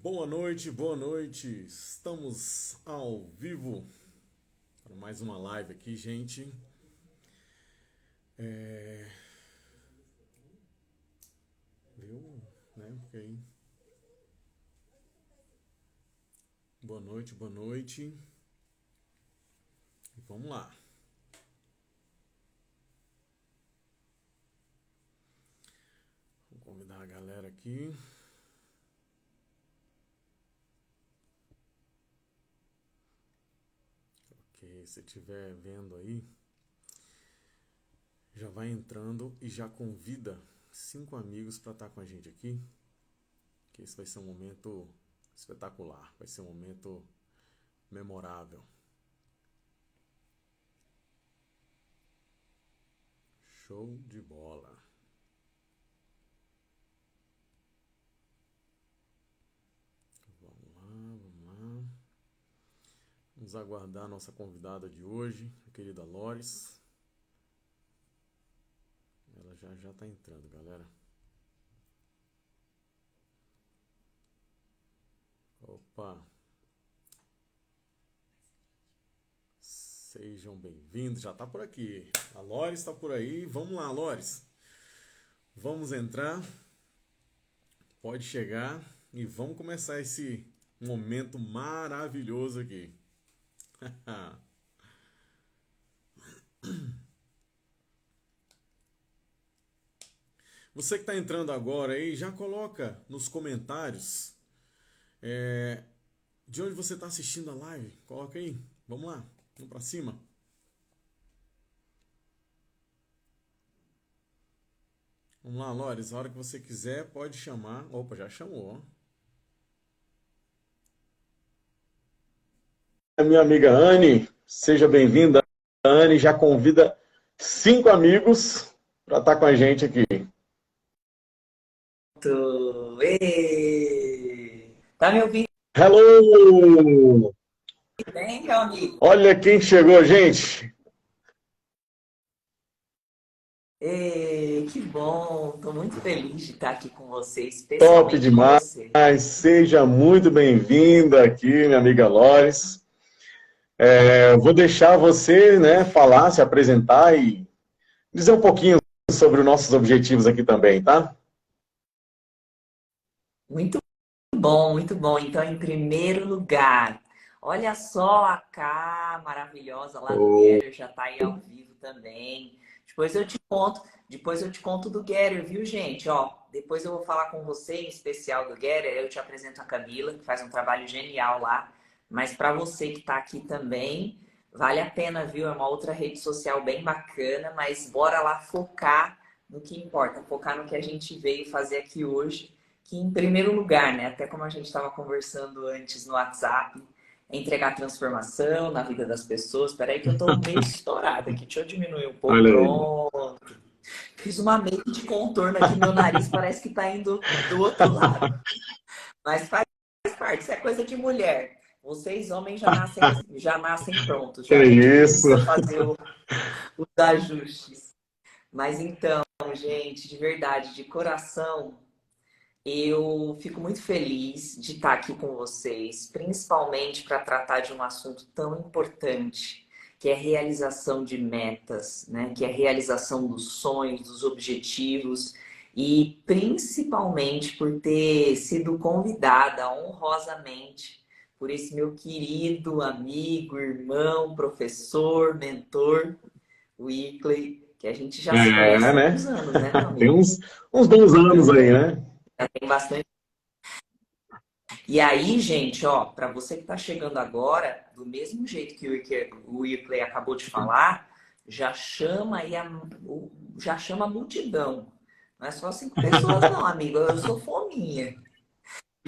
Boa noite, boa noite. Estamos ao vivo para mais uma live aqui, gente. Viu, né? Ok. Boa noite, boa noite. Vamos lá. Vou convidar a galera aqui. Ok, se estiver vendo aí, já vai entrando e já convida 5 amigos para estar com a gente aqui. Que esse vai ser um momento espetacular, vai ser um momento memorável. Show de bola. Vamos lá, vamos lá. Vamos aguardar a nossa convidada de hoje, a querida Loris. Ela já está entrando, galera. Opa! Sejam bem-vindos, já está por aqui. A Loris está por aí. Vamos lá, Loris. Vamos entrar. Pode chegar e vamos começar esse momento maravilhoso aqui. Você que está entrando agora aí, já coloca nos comentários de onde você está assistindo a live. Coloca aí. Vamos lá. Vamos para cima. Vamos lá, Loris. A hora que você quiser, pode chamar. Opa, já chamou. Minha amiga Anne, seja bem-vinda. A Anne já convida 5 amigos para estar com a gente aqui. Tá me ouvindo Hello! bem, meu amigo? Olha quem chegou, gente. Que bom, tô muito feliz de estar aqui com você, Top especialmente com demais. você. Seja muito bem-vinda aqui, minha amiga Loris. Vou deixar você, né, falar, se apresentar e dizer um pouquinho sobre os nossos objetivos aqui também, tá? Muito bom, muito bom. Então, em primeiro lugar, olha só a Cá maravilhosa lá do Oh, Guerreiro, já tá aí ao vivo também. Depois eu te conto do Guerreiro, viu, gente? Ó, depois eu vou falar com você em especial do Guerreiro, eu te apresento a Camila, que faz um trabalho genial lá. Mas para você que está aqui também, vale a pena, viu? É uma outra rede social bem bacana, mas bora lá focar no que importa, focar no que a gente veio fazer aqui hoje, que em primeiro lugar, né? Até como a gente estava conversando antes no WhatsApp, é entregar transformação na vida das pessoas. Espera aí que eu estou meio estourada aqui, deixa eu diminuir um pouco. olha aí. Pronto. Fiz uma make de contorno aqui, meu nariz parece que está indo do outro lado. Mas faz parte, isso é coisa de mulher. Vocês, homens, já nascem prontos, Que já a gente não isso? precisa fazer os ajustes. Mas então, gente, de verdade, de coração, eu fico muito feliz de estar aqui com vocês, principalmente para tratar de um assunto tão importante, que é a realização de metas, né? Que é a realização dos sonhos, dos objetivos, e principalmente por ter sido convidada honrosamente por esse meu querido amigo, irmão, professor, mentor, o Icley, que a gente já se conhece há Né? alguns anos, né, meu Tem amigo? uns bons anos aí, né? Já tem bastante. E aí, gente, ó, para você que está chegando agora, do mesmo jeito que o Wesley acabou de falar, já chama aí já chama a multidão. Não é só 5 pessoas, não, amigo. Eu sou fominha.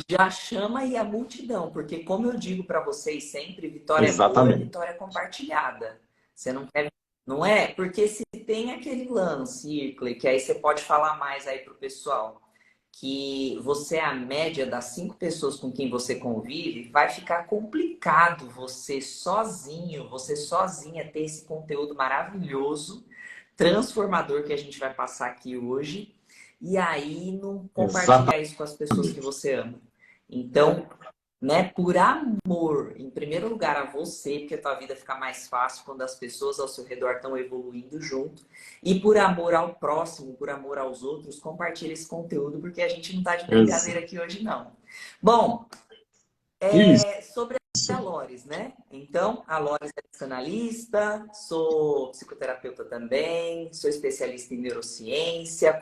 Já chama aí a multidão, porque como eu digo para vocês sempre, vitória boa é Exatamente. vitória compartilhada. Você não quer, não é? Porque se tem aquele lance, Irkley, que aí você pode falar mais aí pro pessoal, que você é a média das 5 pessoas com quem você convive, vai ficar complicado você sozinha ter esse conteúdo maravilhoso, transformador que a gente vai passar aqui hoje, e aí não compartilhar Exatamente. isso com as pessoas que você ama. Então, né, por amor, em primeiro lugar a você, porque a tua vida fica mais fácil quando as pessoas ao seu redor estão evoluindo junto, e por amor ao próximo, por amor aos outros, compartilhe esse conteúdo, porque a gente não tá de Ex- brincadeira aqui hoje não. Bom, Isso. sobre a Lores, né? Então, a Lores é psicanalista, sou psicoterapeuta também, sou especialista em neurociência,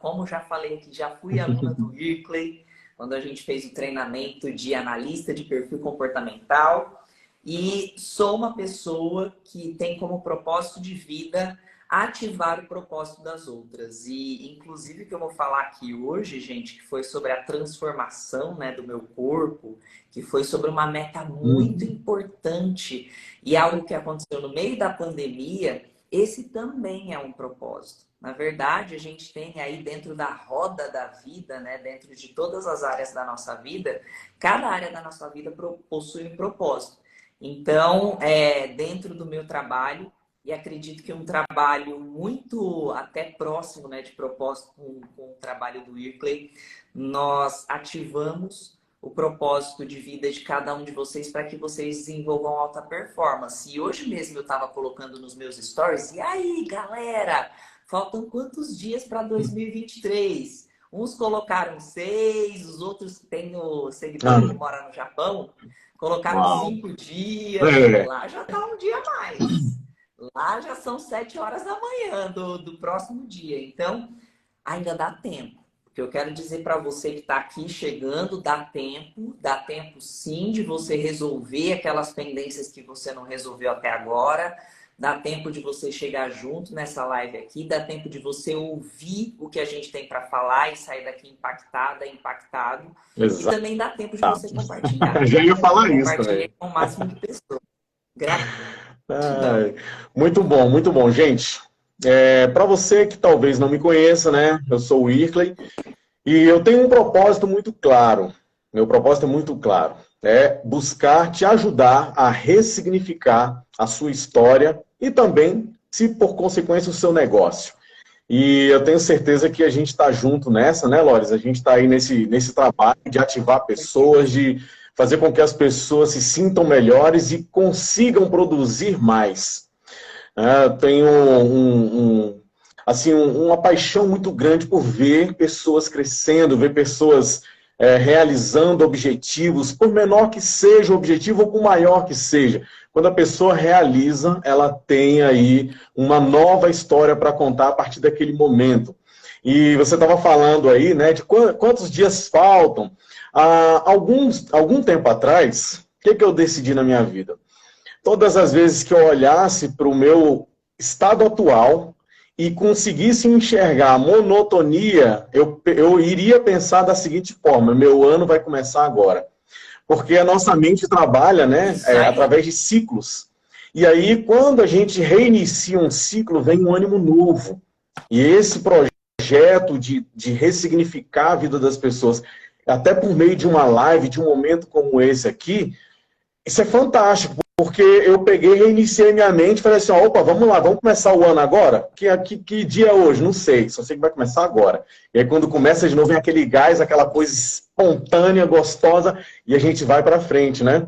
como já falei aqui, já fui aluna do Irclay, quando a gente fez o treinamento de analista de perfil comportamental, e sou uma pessoa que tem como propósito de vida ativar o propósito das outras. E, inclusive, o que eu vou falar aqui hoje, gente, que foi sobre a transformação, né, do meu corpo, que foi sobre uma meta muito Uhum. importante e algo que aconteceu no meio da pandemia, esse também é um propósito. Na verdade, a gente tem aí dentro da roda da vida, né, dentro de todas as áreas da nossa vida, cada área da nossa vida possui um propósito. Então, dentro do meu trabalho, e acredito que um trabalho muito até próximo, né, de propósito com o trabalho do Irclay, nós ativamos o propósito de vida de cada um de vocês para que vocês desenvolvam alta performance. E hoje mesmo eu estava colocando nos meus stories, e aí, galera, faltam quantos dias para 2023? Uns colocaram 6, os outros têm o seguidor que Ah, mora no Japão, colocaram uau. 5 dias. É. Lá já está um dia a mais. Lá já são 7 horas da manhã do próximo dia. Então, ainda dá tempo. O que eu quero dizer para você que está aqui chegando, dá tempo sim de você resolver aquelas pendências que você não resolveu até agora, dá tempo de você chegar junto nessa live aqui, dá tempo de você ouvir o que a gente tem para falar e sair daqui impactada, impactado, e Exato. também dá tempo de você compartilhar. Já ia E falar isso compartilhar também. com o máximo de pessoas. Gratidão. Ai, muito bom, muito bom. Gente, para você que talvez não me conheça, né? Eu sou o Irclay e eu tenho um propósito muito claro. Meu propósito é muito claro. É buscar te ajudar a ressignificar a sua história e também, se por consequência, o seu negócio. E eu tenho certeza que a gente está junto nessa, né, Lores? A gente está aí nesse trabalho de ativar pessoas, de fazer com que as pessoas se sintam melhores e consigam produzir mais. Eu tenho uma paixão muito grande por ver pessoas crescendo, ver pessoas realizando objetivos, por menor que seja o objetivo ou por maior que seja. Quando a pessoa realiza, ela tem aí uma nova história para contar a partir daquele momento. E você estava falando aí, né, de quantos dias faltam. Algum tempo atrás, o que eu decidi na minha vida? Todas as vezes que eu olhasse para o meu estado atual e conseguisse enxergar a monotonia, eu iria pensar da seguinte forma: meu ano vai começar agora. Porque a nossa mente trabalha, né, Isso aí. através de ciclos. E aí, quando a gente reinicia um ciclo, vem um ânimo novo. E esse projeto de ressignificar a vida das pessoas, até por meio de uma live, de um momento como esse aqui, isso é fantástico, porque eu peguei, reiniciei minha mente e falei assim, opa, vamos lá, vamos começar o ano agora? Que dia é hoje? Não sei, só sei que vai começar agora. E aí quando começa de novo, vem aquele gás, aquela coisa espontânea, gostosa, e a gente vai para frente, né?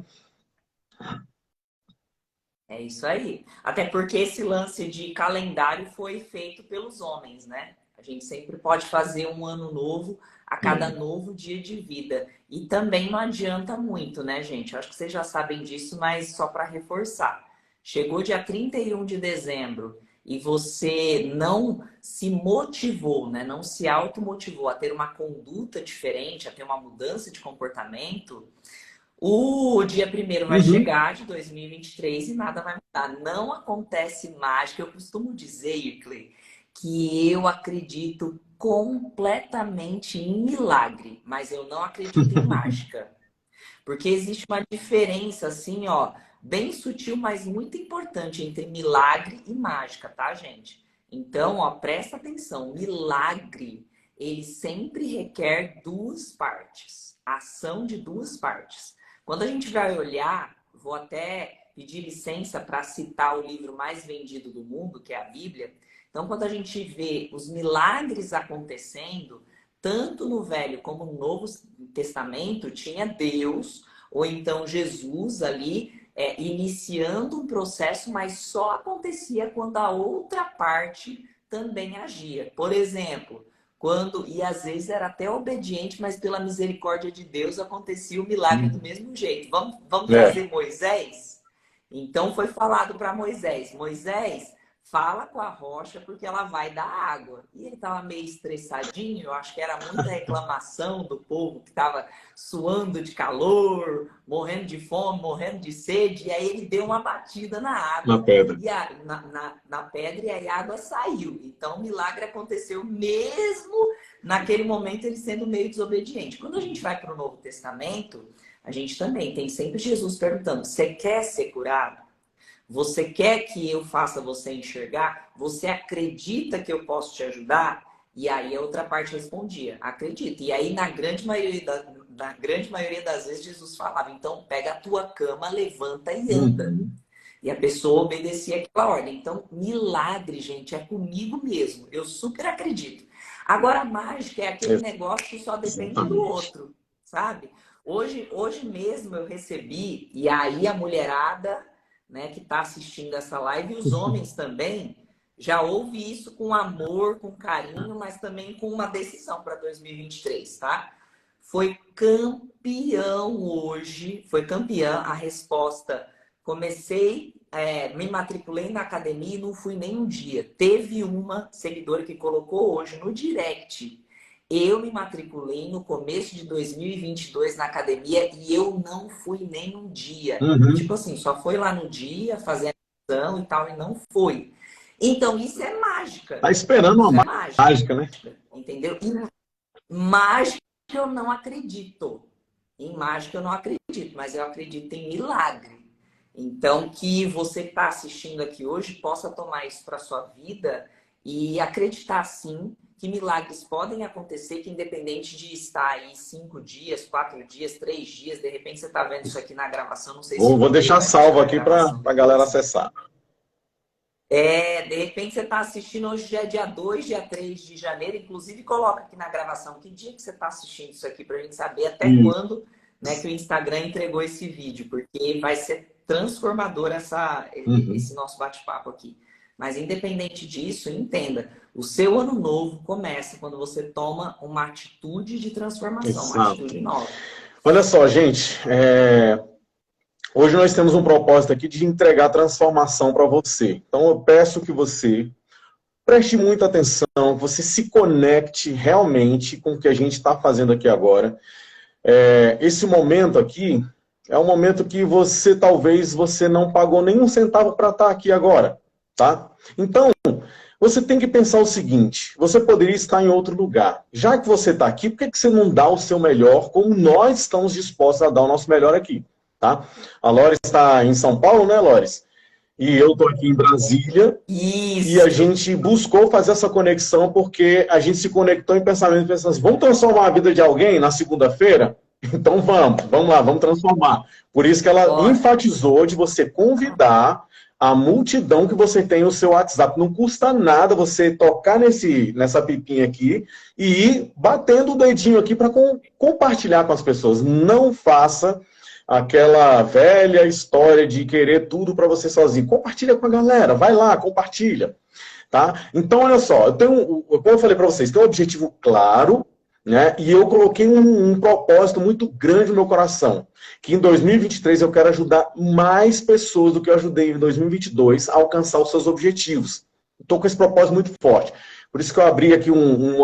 É isso aí. Até porque esse lance de calendário foi feito pelos homens, né? A gente sempre pode fazer um ano novo a cada novo dia de vida. E também não adianta muito, né, gente? Eu acho que vocês já sabem disso, mas só para reforçar. Chegou dia 31 de dezembro e você não se motivou, né? Não se automotivou a ter uma conduta diferente, a ter uma mudança de comportamento. O dia primeiro vai Uhum. chegar de 2023 e nada vai mudar. Não acontece mágica. Eu costumo dizer, Icley, que eu acredito completamente em milagre, mas eu não acredito em mágica. Porque existe uma diferença, assim, ó, bem sutil, mas muito importante entre milagre e mágica, tá, gente? Então, ó, presta atenção. Milagre, ele sempre requer duas partes. Ação de duas partes. Quando a gente vai olhar, vou até pedir licença para citar o livro mais vendido do mundo, que é a Bíblia. Então, quando a gente vê os milagres acontecendo, tanto no Velho como no Novo Testamento, tinha Deus, ou então Jesus ali, iniciando um processo, mas só acontecia quando a outra parte também agia. Por exemplo, quando, e às vezes era até obediente, mas pela misericórdia de Deus acontecia o milagre do mesmo jeito. Vamos É, trazer Moisés? Então foi falado para Moisés: Moisés, fala com a rocha porque ela vai dar água. E ele estava meio estressadinho, eu acho que era muita reclamação do povo que estava suando de calor, morrendo de fome, morrendo de sede. E aí ele deu uma batida na na água, pedra. na pedra, e aí a água saiu. Então o milagre aconteceu mesmo naquele momento ele sendo meio desobediente. Quando a gente vai para o Novo Testamento, a gente também tem sempre Jesus perguntando: você quer ser curado? Você quer que eu faça você enxergar? Você acredita que eu posso te ajudar? E aí a outra parte respondia: acredita. E aí, na grande maioria das vezes, Jesus falava: então pega a tua cama, levanta e anda. Uhum. E a pessoa obedecia aquela ordem. Então, milagre, gente, é comigo mesmo. Eu super acredito. Agora, a mágica é aquele negócio que só depende do Exatamente. outro, sabe? Hoje mesmo eu recebi, e aí a mulherada, né, que está assistindo essa live, e os homens também, já ouve isso com amor, com carinho, mas também com uma decisão para 2023, tá? Foi campeão hoje, foi campeã a resposta. Comecei, me matriculei na academia e não fui nem um dia. Teve uma seguidora que colocou hoje no direct: eu me matriculei no começo de 2022 na academia e eu não fui nem um dia. Tipo Uhum. assim, só foi lá no dia fazer a lição e tal, e não foi. Então, isso é mágica. Tá esperando Isso é uma mágica, mágica, né? entendeu? E mágica eu não acredito. Em mágica eu não acredito, mas eu acredito em milagre. Então, que você que está assistindo aqui hoje possa tomar isso para sua vida e acreditar, sim, que milagres podem acontecer, que independente de estar aí 5 dias, 4 dias, 3 dias, de repente você está vendo isso aqui na gravação, não sei se Vou o Rei deixar vai deixar salvo a aqui para gravação a galera depois. acessar. De repente você está assistindo, hoje já é dia 2, dia 3 de janeiro, inclusive coloca aqui na gravação que dia que você está assistindo isso aqui para a gente saber até Isso. quando, né, que o Instagram entregou esse vídeo, porque vai ser transformador Uhum. esse nosso bate-papo aqui. Mas independente disso, entenda, o seu ano novo começa quando você toma uma atitude de transformação, uma Exato. atitude nova. Olha só, gente, hoje nós temos um propósito aqui de entregar transformação para você. Então eu peço que você preste muita atenção, que você se conecte realmente com o que a gente está fazendo aqui agora. Esse momento aqui é um momento que você talvez você não pagou nenhum centavo para estar aqui agora, tá? Então você tem que pensar o seguinte: você poderia estar em outro lugar. Já que você está aqui, por que você não dá o seu melhor, como nós estamos dispostos a dar o nosso melhor aqui? Tá? A Loris está em São Paulo, né, Loris? E eu estou aqui em Brasília. E a Isso! gente buscou fazer essa conexão porque a gente se conectou em pensamento, pensando assim: vamos transformar a vida de alguém na segunda-feira? Então vamos lá, vamos transformar. Por isso que ela Bora! enfatizou de você convidar a multidão que você tem no seu WhatsApp. Não custa nada você tocar nessa pipinha aqui e ir batendo o dedinho aqui para compartilhar com as pessoas. Não faça aquela velha história de querer tudo para você sozinho. Compartilha com a galera, vai lá, compartilha. Tá? Então, olha só, como eu falei para vocês, tem um objetivo claro, né? E eu coloquei um propósito muito grande no meu coração, que em 2023 eu quero ajudar mais pessoas do que eu ajudei em 2022 a alcançar os seus objetivos. Estou com esse propósito muito forte. Por isso que eu abri aqui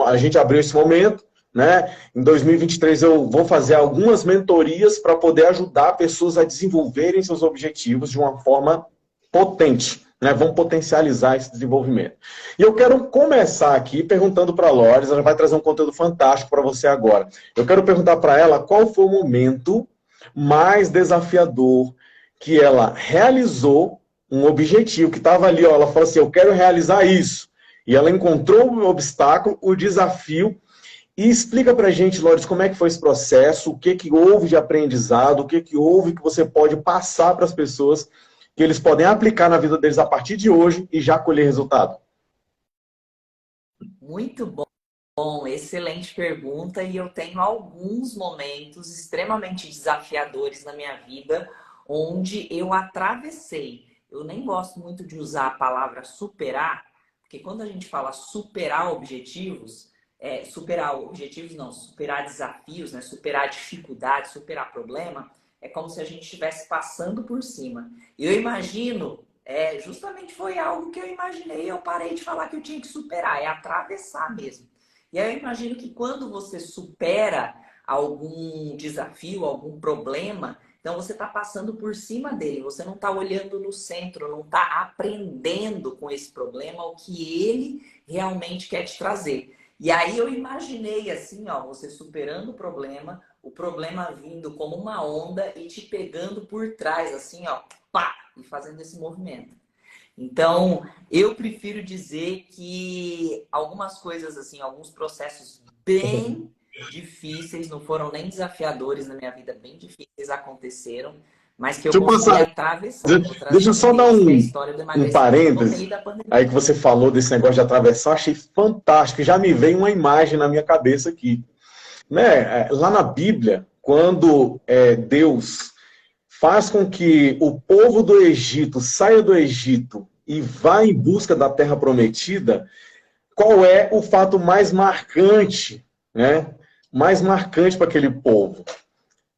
a gente abriu esse momento, né? Em 2023 eu vou fazer algumas mentorias para poder ajudar pessoas a desenvolverem seus objetivos de uma forma potente, né? Vamos potencializar esse desenvolvimento. E eu quero começar aqui perguntando para a Loris, ela vai trazer um conteúdo fantástico para você agora. Eu quero perguntar para ela qual foi o momento mais desafiador que ela realizou um objetivo que estava ali, ó, ela falou assim: eu quero realizar isso. E ela encontrou o obstáculo, o desafio. E explica para a gente, Loris, como é que foi esse processo, o que, que houve de aprendizado, o que, que houve que você pode passar para as pessoas que eles podem aplicar na vida deles a partir de hoje e já colher resultado. Muito bom. Bom, excelente pergunta, e eu tenho alguns momentos extremamente desafiadores na minha vida onde eu atravessei. Eu nem gosto muito de usar a palavra superar, porque quando a gente fala superar objetivos, superar objetivos não, superar desafios, né? Superar dificuldades, superar problema, é como se a gente estivesse passando por cima. E eu imagino, justamente foi algo que eu imaginei, eu parei de falar que eu tinha que superar, é atravessar mesmo. E aí eu imagino que quando você supera algum desafio, algum problema, então você está passando por cima dele, você não está olhando no centro, não está aprendendo com esse problema o que ele realmente quer te trazer. E aí eu imaginei assim, ó, você superando o problema vindo como uma onda e te pegando por trás, assim, ó, pá, e fazendo esse movimento. Então, eu prefiro dizer que algumas coisas, assim, alguns processos bem difíceis, não foram nem desafiadores na minha vida, bem difíceis aconteceram, mas que eu Deixa eu consegui passar, atravessar. Vou trazer deixa eu um só dar deles, que é a história do um emagrecimento no parêntese meio da pandemia. aí que você falou desse negócio de atravessar, achei fantástico. Já me veio uma imagem na minha cabeça aqui. Né? Lá na Bíblia, quando Deus faz com que o povo do Egito saia do Egito e vá em busca da terra prometida, qual é o fato mais marcante, né? Mais marcante para aquele povo?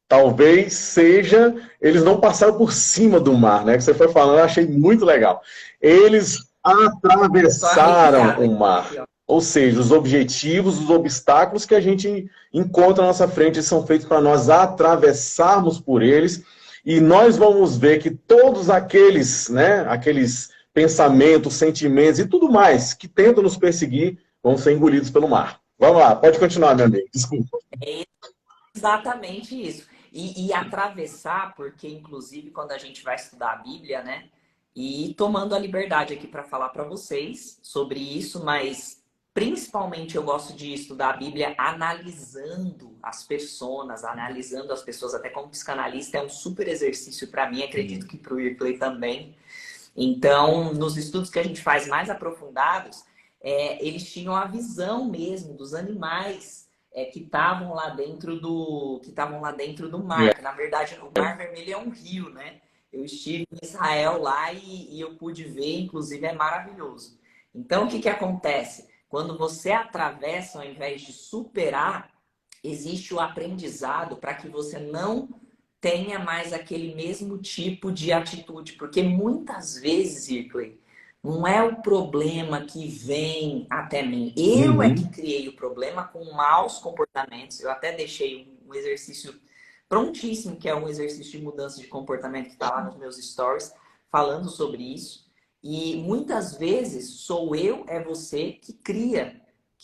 Talvez seja, eles não passaram por cima do mar, né? Que você foi falando, eu achei muito legal. Eles Tô atravessaram arrepiada o mar. aqui, ó. Ou seja, os objetivos, os obstáculos que a gente encontra à nossa frente são feitos para nós atravessarmos por eles. E nós vamos ver que todos aqueles, né, aqueles pensamentos, sentimentos e tudo mais que tentam nos perseguir vão ser engolidos pelo mar. Vamos lá, pode continuar, meu amigo. Desculpa. É exatamente isso. E atravessar, porque inclusive quando a gente vai estudar a Bíblia, né? E tomando a liberdade aqui para falar para vocês sobre isso, mas principalmente eu gosto de estudar a Bíblia analisando as pessoas, até como psicanalista, é um super exercício para mim, acredito que para o Irplay também. Então, nos estudos que a gente faz mais aprofundados, eles tinham a visão mesmo dos animais que estavam lá dentro do mar, que na verdade o Mar Vermelho é um rio, né? Eu estive em Israel lá e eu pude ver, inclusive é maravilhoso. Então, o que que acontece? Quando você atravessa, ao invés de superar, existe o aprendizado para que você não tenha mais aquele mesmo tipo de atitude. Porque muitas vezes, Irkley, não é o problema que vem até mim. Eu é que Uhum. criei o problema com maus comportamentos. Eu até deixei um exercício prontíssimo, que é um exercício de mudança de comportamento que está lá nos meus stories, falando sobre isso. E muitas vezes sou eu, é você que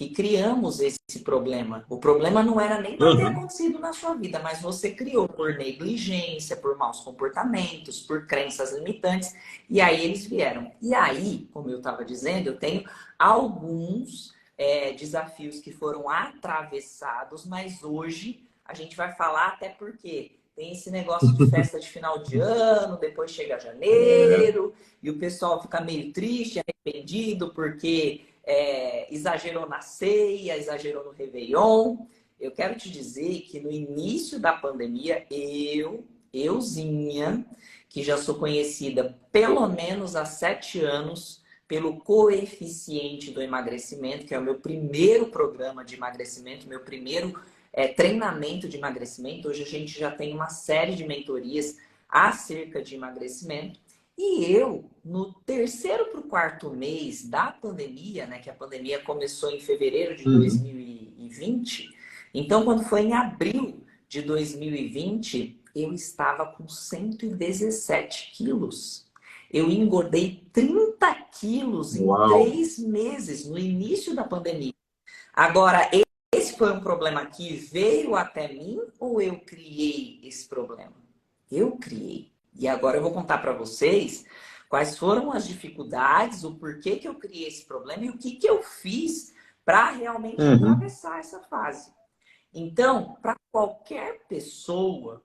criamos esse problema. O problema não era nem para ter Uhum. acontecido na sua vida, mas você criou por negligência, por maus comportamentos, por crenças limitantes, e aí eles vieram. E aí, como eu estava dizendo, eu tenho alguns desafios que foram atravessados, mas hoje a gente vai falar até porque tem esse negócio de festa de final de ano, depois chega janeiro, e o pessoal fica meio triste, arrependido, porque exagerou na ceia, exagerou no Réveillon. Eu quero te dizer que no início da pandemia, euzinha, que já sou conhecida pelo menos há 7 anos pelo coeficiente do emagrecimento, que é o meu primeiro programa de emagrecimento, meu primeiro treinamento de emagrecimento. Hoje a gente já tem uma série de mentorias acerca de emagrecimento. E eu, no terceiro para o quarto mês da pandemia, né, que a pandemia começou em fevereiro de Uhum. 2020, então quando foi em abril de 2020, eu estava com 117 quilos. Eu engordei 30 quilos em Uau. 3 meses, no início da pandemia. Agora, esse foi um problema que veio até mim ou eu criei esse problema? Eu criei. E agora eu vou contar para vocês quais foram as dificuldades, o porquê que eu criei esse problema e o que que eu fiz para realmente Uhum. atravessar essa fase. Então, para qualquer pessoa,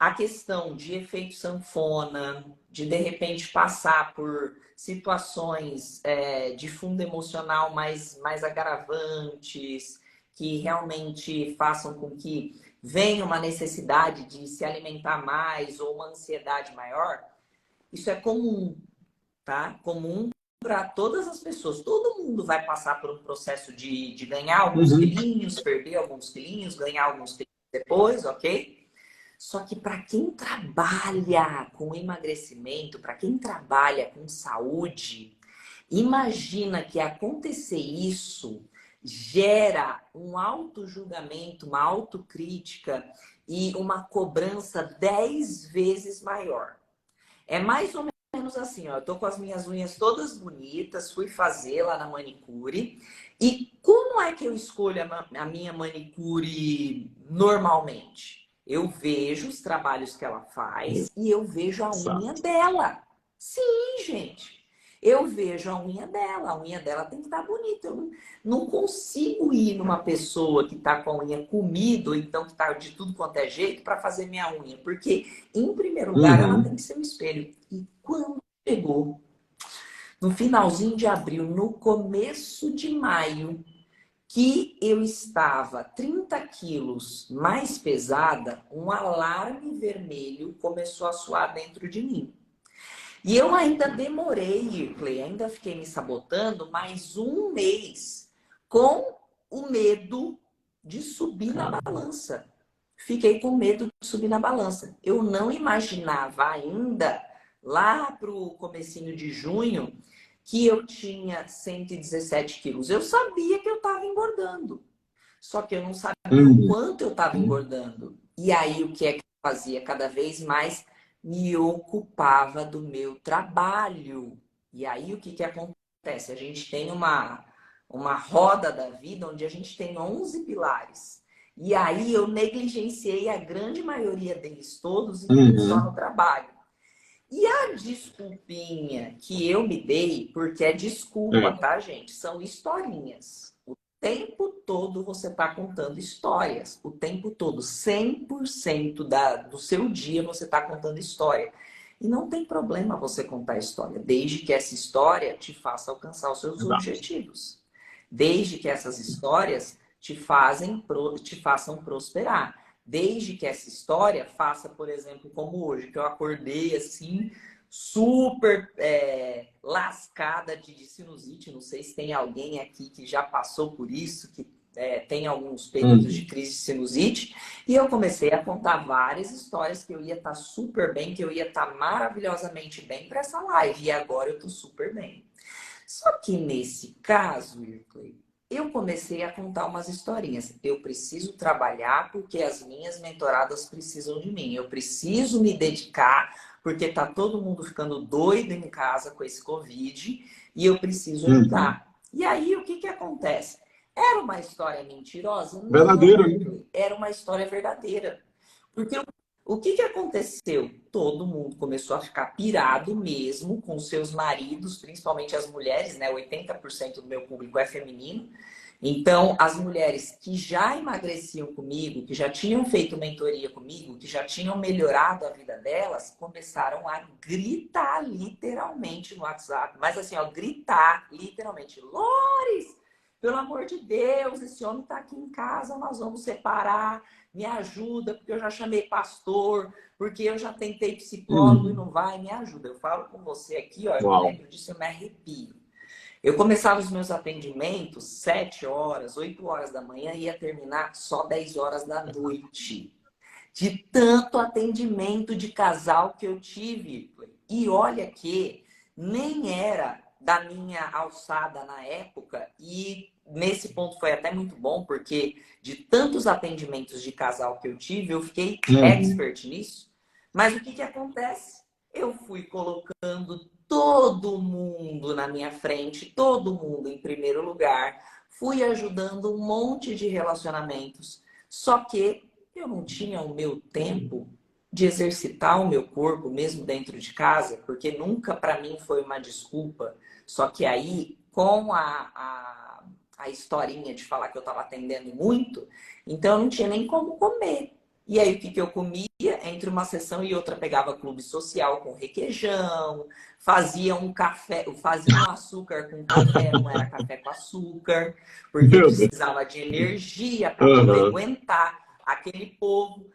a questão de efeito sanfona, de repente passar por situações de fundo emocional mais agravantes, que realmente façam com que venha uma necessidade de se alimentar mais ou uma ansiedade maior, isso é comum, tá? Comum para todas as pessoas. Todo mundo vai passar por um processo de ganhar alguns Uhum. quilinhos, perder alguns quilinhos, ganhar alguns quilinhos depois, ok? Só que para quem trabalha com emagrecimento, para quem trabalha com saúde, imagina que acontecer isso gera um auto-julgamento, uma autocrítica e uma cobrança 10 vezes maior. É mais ou menos assim, ó. Eu tô com as minhas unhas todas bonitas, fui fazer lá na manicure. E como é que eu escolho a minha manicure normalmente? Eu vejo os trabalhos que ela faz e eu vejo a unha Exato. dela. Sim, gente. Eu vejo a unha dela tem que estar bonita. Eu não consigo ir numa pessoa que está com a unha comida, ou então que está de tudo quanto é jeito, para fazer minha unha. Porque, em primeiro lugar, ela tem Uhum. que ser um espelho. E quando chegou, no finalzinho de abril, no começo de maio, que eu estava 30 quilos mais pesada, um alarme vermelho começou a soar dentro de mim. E eu ainda demorei, Clay, ainda fiquei me sabotando mais um mês com o medo de subir na Caramba. balança. Fiquei com medo de subir na balança. Eu não imaginava ainda, lá para o comecinho de junho, que eu tinha 117 quilos. Eu sabia que eu estava engordando, só que eu não sabia o Uhum. quanto eu estava engordando. E aí, o que é que eu fazia? Cada vez mais me ocupava do meu trabalho. E aí, o que que acontece? A gente tem uma roda da vida onde a gente tem 11 pilares. E aí, eu negligenciei a grande maioria deles todos e fiquei só no Uhum. trabalho. E a desculpinha que eu me dei, porque é desculpa, É. tá, gente? São historinhas. O tempo todo você está contando histórias. O tempo todo, 100% do seu dia você está contando história. E não tem problema você contar história, desde que essa história te faça alcançar os seus Exato. objetivos. Desde que essas histórias te façam prosperar. Desde que essa história faça, por exemplo, como hoje, que eu acordei assim, super lascada de sinusite. Não sei se tem alguém aqui que já passou por isso, que tem alguns períodos de Uhum. crise de sinusite. E eu comecei a contar várias histórias que eu ia estar super bem, que eu ia estar maravilhosamente bem para essa live. E agora eu estou super bem. Só que nesse caso, Irkley, eu comecei a contar umas historinhas. Eu preciso trabalhar porque as minhas mentoradas precisam de mim. Eu preciso me dedicar porque tá todo mundo ficando doido em casa com esse Covid e eu preciso Uhum. ajudar. E aí, o que que acontece? Era uma história mentirosa? Não, Verdadeiro, né? Irkley. Era uma história verdadeira. Porque o que que aconteceu? Todo mundo começou a ficar pirado mesmo com seus maridos, principalmente as mulheres, né? 80% do meu público é feminino. Então, as mulheres que já emagreciam comigo, que já tinham feito mentoria comigo, que já tinham melhorado a vida delas, começaram a gritar literalmente no WhatsApp. Mas assim, ó, gritar literalmente. Lores, pelo amor de Deus, esse homem tá aqui em casa, nós vamos separar, me ajuda, porque eu já chamei pastor, porque eu já tentei psicólogo e Uhum. não vai, me ajuda. Eu falo com você aqui, ó, eu me Uau. lembro disso, eu me arrepio. Eu começava os meus atendimentos 7 horas, 8 horas da manhã e ia terminar só 10 horas da noite. De tanto atendimento de casal que eu tive. E olha que nem era da minha alçada na época, e nesse ponto foi até muito bom, porque de tantos atendimentos de casal que eu tive, eu fiquei Uhum. expert nisso. Mas o que que acontece? Eu fui colocando todo mundo na minha frente, todo mundo em primeiro lugar, fui ajudando um monte de relacionamentos. Só que eu não tinha o meu tempo de exercitar o meu corpo mesmo dentro de casa, porque nunca para mim foi uma desculpa. Só que aí, com a historinha de falar que eu estava atendendo muito, então eu não tinha nem como comer. E aí, o que que eu comia? Entre uma sessão e outra, pegava clube social com requeijão, fazia um café, fazia um açúcar com café, não era café com açúcar, porque Meu Deus. precisava de energia para poder Aham. aguentar aquele povo.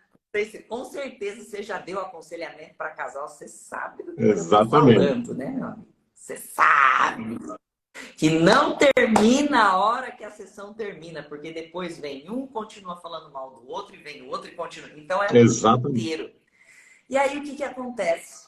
Com certeza você já deu aconselhamento para casal, você sabe do que eu estou Exatamente. falando, né, meu amigo? Você sabe que não termina a hora que a sessão termina, porque depois vem um, continua falando mal do outro, e vem o outro e continua. Então é o dia Exatamente. inteiro. E aí o que que acontece?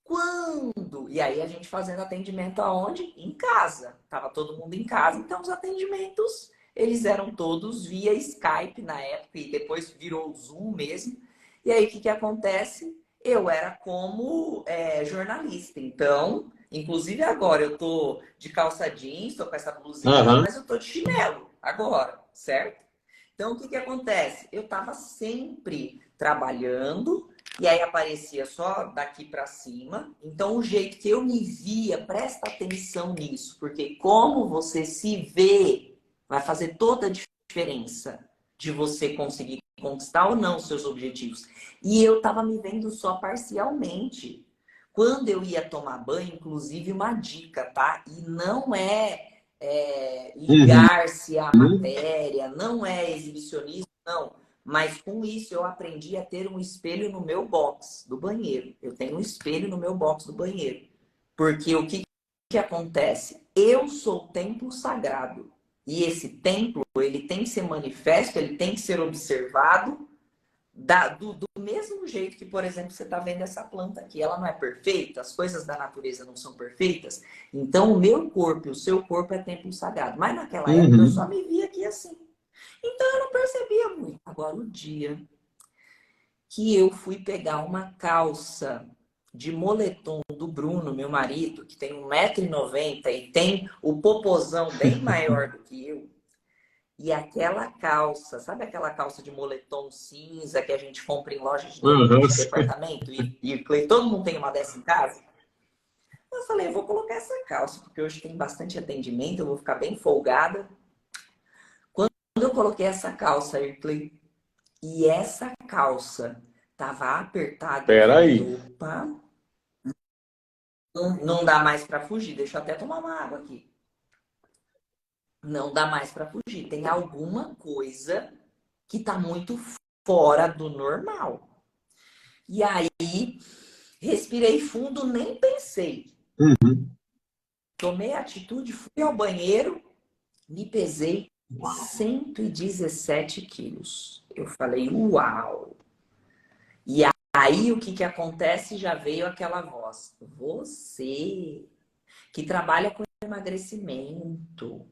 Quando? E aí a gente fazendo atendimento aonde? Em casa. Tava todo mundo em casa, então os atendimentos, eles eram todos via Skype na época, e depois virou Zoom mesmo. E aí o que que acontece? Eu era como jornalista, então, inclusive agora eu tô de calça jeans, tô com essa blusinha aqui, Aham. mas eu tô de chinelo agora, certo? Então o que que acontece? Eu tava sempre trabalhando, e aí aparecia só daqui para cima. Então, o jeito que eu me via, presta atenção nisso, porque como você se vê vai fazer toda a diferença de você conseguir conquistar ou não os seus objetivos. E eu estava me vendo só parcialmente. Quando eu ia tomar banho, inclusive uma dica, tá? E não Uhum. ligar-se à matéria, não é exibicionismo, não. Mas com isso eu aprendi a ter um espelho no meu box do banheiro. Eu tenho um espelho no meu box do banheiro. Porque o que, que acontece? Eu sou o templo sagrado. E esse templo, ele tem que ser manifesto, ele tem que ser observado do mesmo jeito que, por exemplo, você está vendo essa planta aqui. Ela não é perfeita, as coisas da natureza não são perfeitas. Então, o meu corpo e o seu corpo é templo sagrado. Mas naquela época eu só Uhum. me via aqui assim. Então, eu não percebia muito. Agora, o dia que eu fui pegar uma calça de moletom do Bruno, meu marido, que tem 1,90 m e tem o popozão bem maior do que eu. E aquela calça, sabe aquela calça de moletom cinza que a gente compra em loja Aham. de departamento? E todo mundo tem uma dessa em casa? Eu falei, eu vou colocar essa calça, porque hoje tem bastante atendimento, eu vou ficar bem folgada. Quando eu coloquei essa calça, Airplay, e essa calça tava apertada, eu Pera falei, aí. opa, não dá mais para fugir. Deixa eu até tomar uma água aqui. Não dá mais para fugir. Tem alguma coisa que tá muito fora do normal. E aí, respirei fundo, nem pensei. Uhum. Tomei a atitude, fui ao banheiro, me pesei Uau. 117 quilos. Eu falei, uau! E aí, o que que acontece? Já veio aquela voz. Você que trabalha com emagrecimento,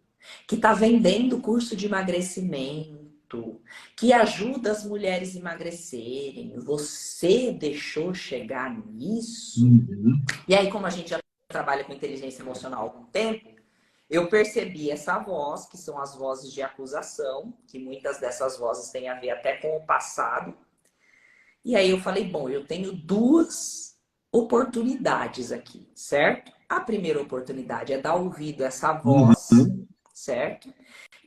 que está vendendo curso de emagrecimento, que ajuda as mulheres a emagrecerem. Você deixou chegar nisso? Uhum. E aí, como a gente já trabalha com inteligência emocional há algum tempo, eu percebi essa voz, que são as vozes de acusação, que muitas dessas vozes têm a ver até com o passado. E aí eu falei, bom, eu tenho duas oportunidades aqui, certo? A primeira oportunidade é dar ouvido a essa voz, Uhum. certo?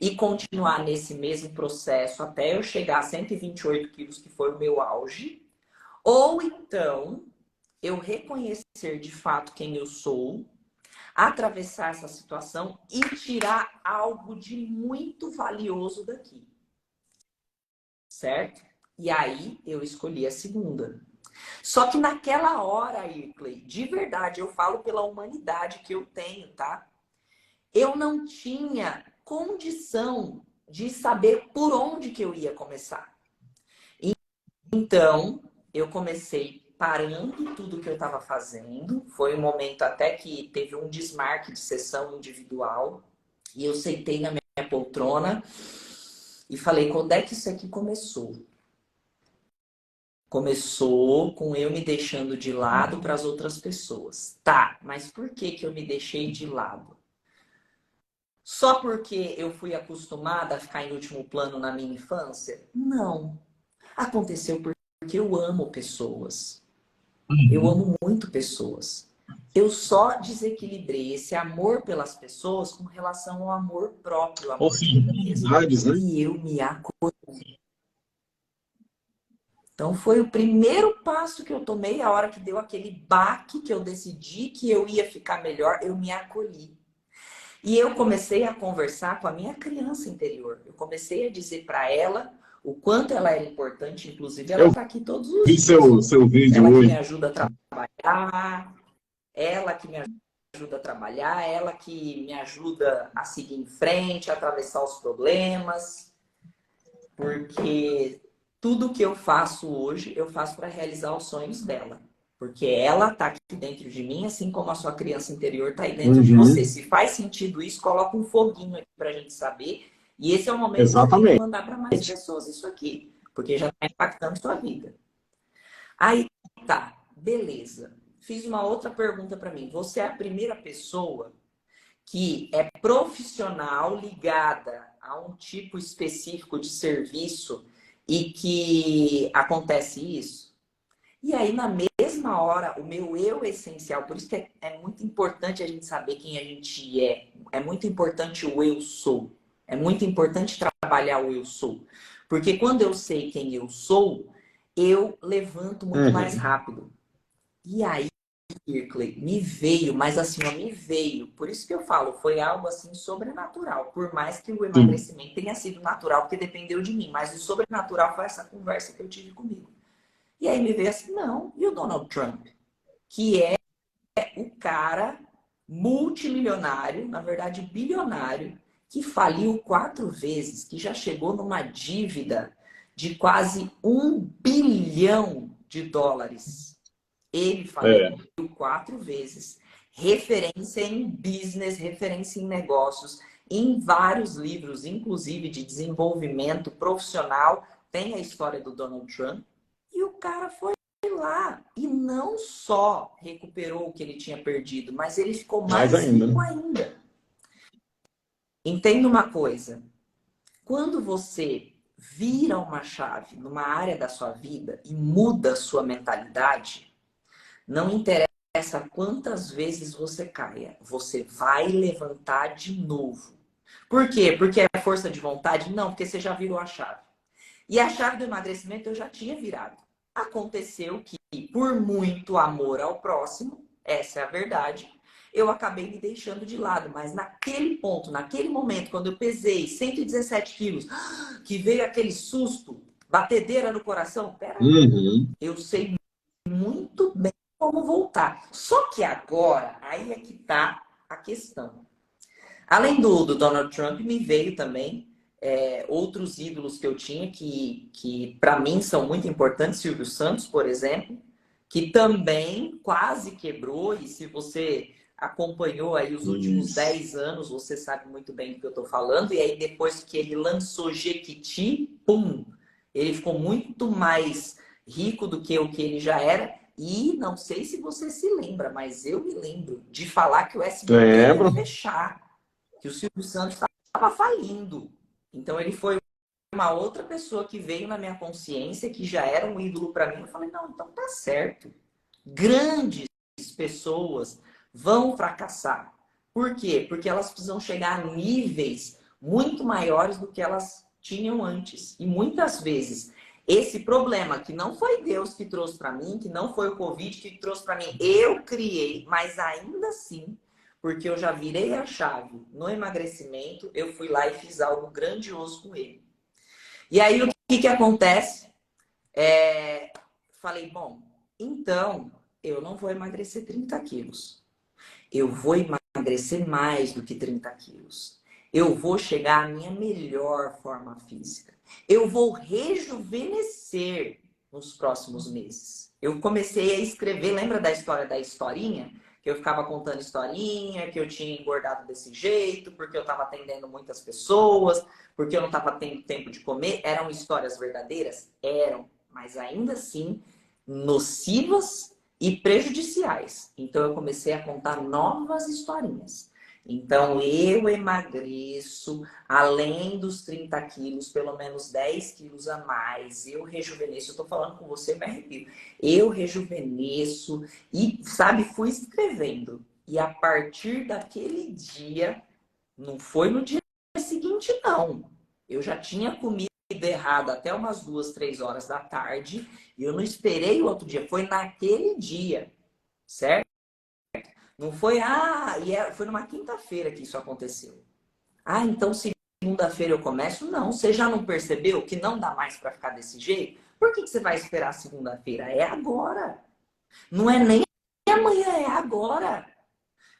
E continuar nesse mesmo processo até eu chegar a 128 quilos, que foi o meu auge. Ou então, eu reconhecer de fato quem eu sou, atravessar essa situação e tirar algo de muito valioso daqui, certo? E aí eu escolhi a segunda. Só que naquela hora, Irkley, de verdade, eu falo pela humanidade que eu tenho, tá? Eu não tinha condição de saber por onde que eu ia começar. Então, eu comecei parando tudo que eu estava fazendo. Foi um momento até que teve um desmarque de sessão individual. E eu sentei na minha poltrona e falei, quando é que isso aqui começou? Começou com eu me deixando de lado para as outras pessoas. Tá, mas por que que eu me deixei de lado? Só porque eu fui acostumada a ficar em último plano na minha infância? Não. Aconteceu porque eu amo pessoas. Eu Uhum. amo muito pessoas. Eu só desequilibrei esse amor pelas pessoas com relação ao amor próprio, Ou amor de seja, mim mesma. prioridades, né? E eu me acolhi. Então foi o primeiro passo que eu tomei, a hora que deu aquele baque que eu decidi que eu ia ficar melhor, eu me acolhi. E eu comecei a conversar com a minha criança interior. Eu comecei a dizer para ela o quanto ela era importante, inclusive ela Eu está aqui todos os vi dias. seu vídeo Ela que me hoje. ajuda a trabalhar, ela que me ajuda a trabalhar, ela que me ajuda a seguir em frente, a atravessar os problemas, porque tudo que eu faço hoje, eu faço para realizar os sonhos dela. Porque ela está aqui dentro de mim, assim como a sua criança interior está aí dentro de você. Uhum, Se faz sentido isso, coloca um foguinho aqui para a gente saber. E esse é o momento também de exatamente. mandar para mais pessoas isso aqui, porque já está impactando sua vida. Aí tá, beleza. Fiz uma outra pergunta para mim. Você é a primeira pessoa que é profissional ligada a um tipo específico de serviço e que acontece isso? E aí, na mesma hora, o meu eu essencial, por isso que é muito importante a gente saber quem a gente é muito importante o eu sou, é muito importante trabalhar o eu sou, porque quando eu sei quem eu sou, eu levanto muito mais Uhum, rápido. E aí, Kirkley, me veio, mas assim, ó, me veio. Por isso que eu falo, foi algo assim sobrenatural. Por mais que o sim. emagrecimento tenha sido natural, porque dependeu de mim. Mas o sobrenatural foi essa conversa que eu tive comigo. E aí me veio assim, não, e o Donald Trump? Que é o cara multimilionário, na verdade bilionário, que faliu 4 vezes, que já chegou numa dívida de quase US$ 1 bilhão. Ele faliu É, 4 vezes. Referência em business, referência em negócios, em vários livros, inclusive de desenvolvimento profissional, tem a história do Donald Trump. E o cara foi lá e não só recuperou o que ele tinha perdido, mas ele ficou mais mais ainda, rico né? ainda. Entenda uma coisa: quando você vira uma chave numa área da sua vida e muda a sua mentalidade, não interessa quantas vezes você caia, você vai levantar de novo. Por quê? Porque é força de vontade? Não, porque você já virou a chave. E a chave do emagrecimento eu já tinha virado. Aconteceu que, por muito amor ao próximo, essa é a verdade, eu acabei me deixando de lado. Mas naquele ponto, naquele momento, quando eu pesei 117 quilos, que veio aquele susto, batedeira no coração, peraí, Uhum. eu sei muito bem como voltar. Só que agora, aí é que tá a questão. Além do Donald Trump, me veio também outros ídolos que eu tinha que para mim são muito importantes. Silvio Santos, por exemplo, que também quase quebrou. E se você acompanhou aí os últimos Isso. 10 anos, você sabe muito bem do que eu estou falando. E aí depois que ele lançou Jequiti, pum, ele ficou muito mais rico do que o que ele já era. E não sei se você se lembra, mas eu me lembro de falar que o SBT ia Lembro. fechar, que o Silvio Santos estava falindo. Então ele foi uma outra pessoa que veio na minha consciência, que já era um ídolo para mim. Eu falei, não, então tá certo. Grandes pessoas vão fracassar. Por quê? Porque elas precisam chegar a níveis muito maiores do que elas tinham antes. E muitas vezes esse problema que não foi Deus que trouxe para mim, que não foi o Covid que trouxe para mim, eu criei, mas ainda assim, porque eu já virei a chave no emagrecimento, eu fui lá e fiz algo grandioso com ele. E aí o que acontece? Falei, bom, então eu não vou emagrecer 30 quilos. Eu vou emagrecer mais do que 30 quilos. Eu vou chegar à minha melhor forma física. Eu vou rejuvenescer nos próximos meses. Eu comecei a escrever, lembra da história da historinha? Que eu ficava contando historinha, que eu tinha engordado desse jeito, porque eu estava atendendo muitas pessoas, porque eu não estava tendo tempo de comer. Eram histórias verdadeiras? Eram, mas ainda assim nocivas e prejudiciais. Então eu comecei a contar novas historinhas. Então eu emagreço além dos 30 quilos, pelo menos 10 quilos a mais. Eu rejuvenesço. Eu tô falando com você, me arrepio. Eu rejuvenesço e, sabe, fui escrevendo. E a partir daquele dia, não foi no dia seguinte, não. Eu já tinha comida dormido errado até umas 2, 3 horas da tarde e eu não esperei o outro dia. Foi naquele dia, certo? Não foi, foi numa quinta-feira que isso aconteceu. Ah, então segunda-feira eu começo? Não, você já não percebeu que não dá mais para ficar desse jeito? Por que você vai esperar segunda-feira? É agora. Não é nem amanhã, é agora.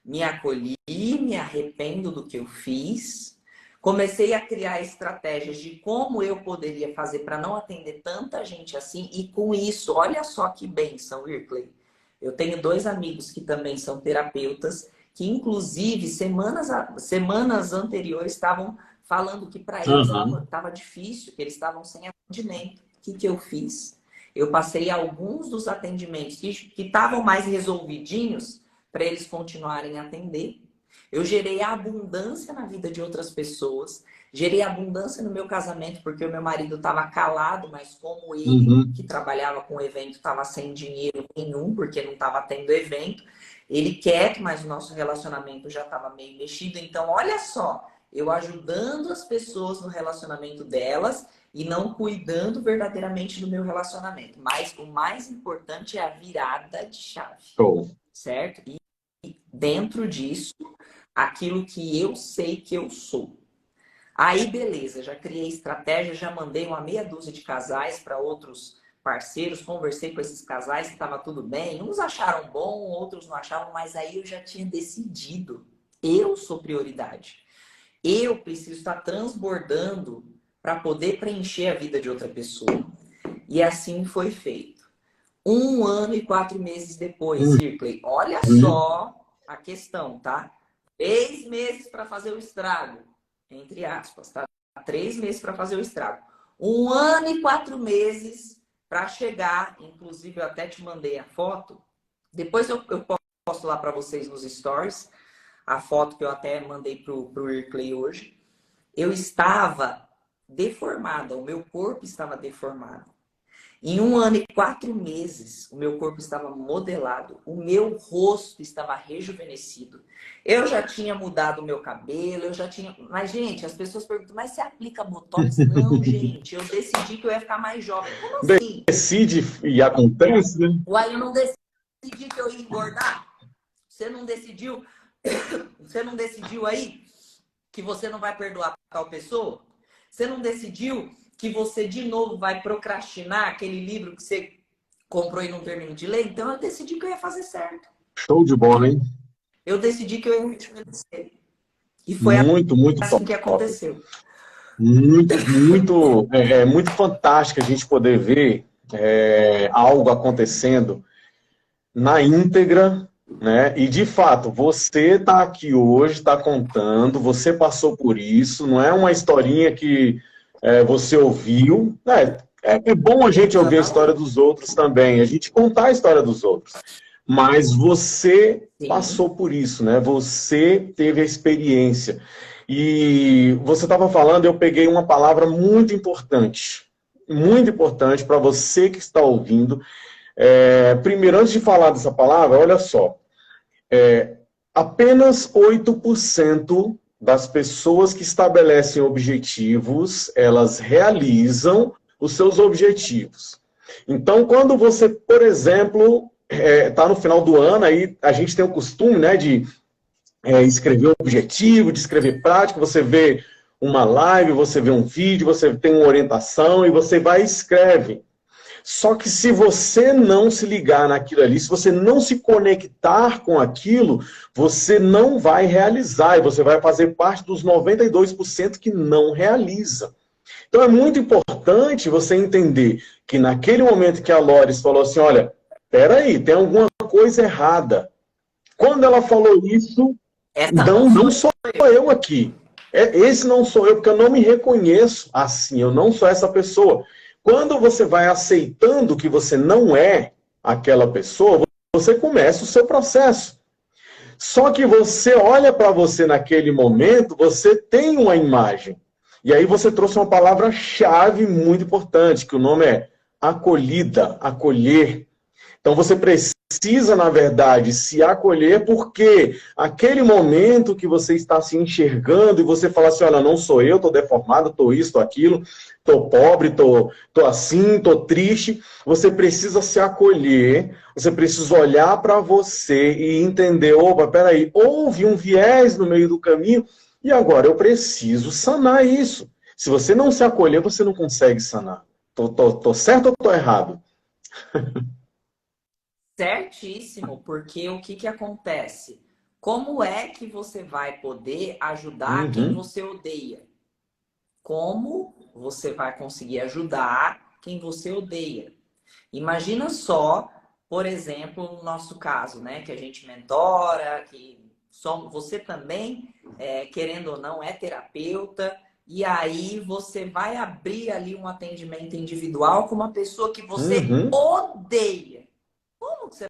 Me acolhi, me arrependo do que eu fiz. Comecei a criar estratégias de como eu poderia fazer para não atender tanta gente assim. E com isso, olha só que bênção, Irkley. Eu tenho 2 amigos que também são terapeutas, que inclusive semanas anteriores estavam falando que para eles estava difícil, que eles estavam sem atendimento. O que eu fiz? Eu passei alguns dos atendimentos que estavam mais resolvidinhos para eles continuarem a atender. Eu gerei abundância na vida de outras pessoas, gerei abundância no meu casamento, porque o meu marido estava calado, mas como ele, que trabalhava com o evento, estava sem dinheiro nenhum, porque não estava tendo evento, ele quieto, mas o nosso relacionamento já estava meio mexido. Então, olha só, eu ajudando as pessoas no relacionamento delas e não cuidando verdadeiramente do meu relacionamento. Mas o mais importante é a virada de chave. Certo? E dentro disso, aquilo que eu sei que eu sou. Aí, beleza, já criei estratégia, já mandei uma meia dúzia de casais para outros parceiros, conversei com esses casais que estava tudo bem. Uns acharam bom, outros não acharam, mas aí eu já tinha decidido. Eu sou prioridade. Eu preciso estar transbordando para poder preencher a vida de outra pessoa. E assim foi feito. 1 ano e 4 meses depois, Irkley, olha só a questão, tá? 3 meses para fazer o estrago, entre aspas, tá? 3 meses para fazer o estrago. 1 ano e 4 meses para chegar, inclusive eu até te mandei a foto. Depois eu posto lá para vocês nos stories, a foto que eu até mandei pro Irkley hoje. Eu estava deformada, o meu corpo estava deformado. Em 1 ano e 4 meses, o meu corpo estava modelado, o meu rosto estava rejuvenescido. Eu já tinha mudado o meu cabelo, eu já tinha... Mas, gente, as pessoas perguntam, mas você aplica Botox? Não, gente, eu decidi que eu ia ficar mais jovem. Como assim? Decide e acontece, né? Uai, eu não decidi que eu ia engordar? Você não decidiu? Você não decidiu aí que você não vai perdoar tal pessoa? Você não decidiu que você de novo vai procrastinar aquele livro que você comprou e não termina de ler? Então eu decidi que eu ia fazer certo. Show de bola, hein? Eu decidi que eu ia rejuvenescer. E foi muito assim top, que aconteceu. Muito fantástico a gente poder ver algo acontecendo na íntegra, né? E de fato, você está aqui hoje, está contando, você passou por isso, não é uma historinha que você ouviu, né? É bom a gente ouvir a história dos outros também, a gente contar a história dos outros. Mas você passou por isso, né? Você teve a experiência. E você estava falando, eu peguei uma palavra muito importante para você que está ouvindo. Primeiro, antes de falar dessa palavra, olha só. Apenas 8% das pessoas que estabelecem objetivos, elas realizam os seus objetivos. Então, quando você, por exemplo, está no final do ano, aí a gente tem o costume, né, de escrever um objetivo, de escrever prática, você vê uma live, você vê um vídeo, você tem uma orientação e você vai e escreve. Só que se você não se ligar naquilo ali, se você não se conectar com aquilo, você não vai realizar e você vai fazer parte dos 92% que não realiza. Então é muito importante você entender que naquele momento que a Loris falou assim, olha, peraí, tem alguma coisa errada. Quando ela falou isso, não sou eu aqui. Esse não sou eu, porque eu não me reconheço assim, eu não sou essa pessoa. Quando você vai aceitando que você não é aquela pessoa, você começa o seu processo. Só que você olha para você naquele momento, você tem uma imagem. E aí você trouxe uma palavra-chave muito importante, que o nome é acolhida, acolher. Então você precisa precisa, na verdade, se acolher, porque aquele momento que você está se enxergando e você fala assim, olha, não sou eu, estou deformado, estou isso, estou aquilo, estou pobre, estou assim, estou triste, você precisa se acolher, você precisa olhar para você e entender, opa, peraí, houve um viés no meio do caminho e agora eu preciso sanar isso. Se você não se acolher, você não consegue sanar. Tô certo ou tô errado? Certíssimo, porque o que que acontece? Como é que você vai poder ajudar quem Uhum, você odeia? Como você vai conseguir ajudar quem você odeia? Imagina só, por exemplo, no nosso caso, né, que a gente mentora, que somos, você também, querendo ou não, é terapeuta, e aí você vai abrir ali um atendimento individual com uma pessoa que você uhum, odeia. Como que você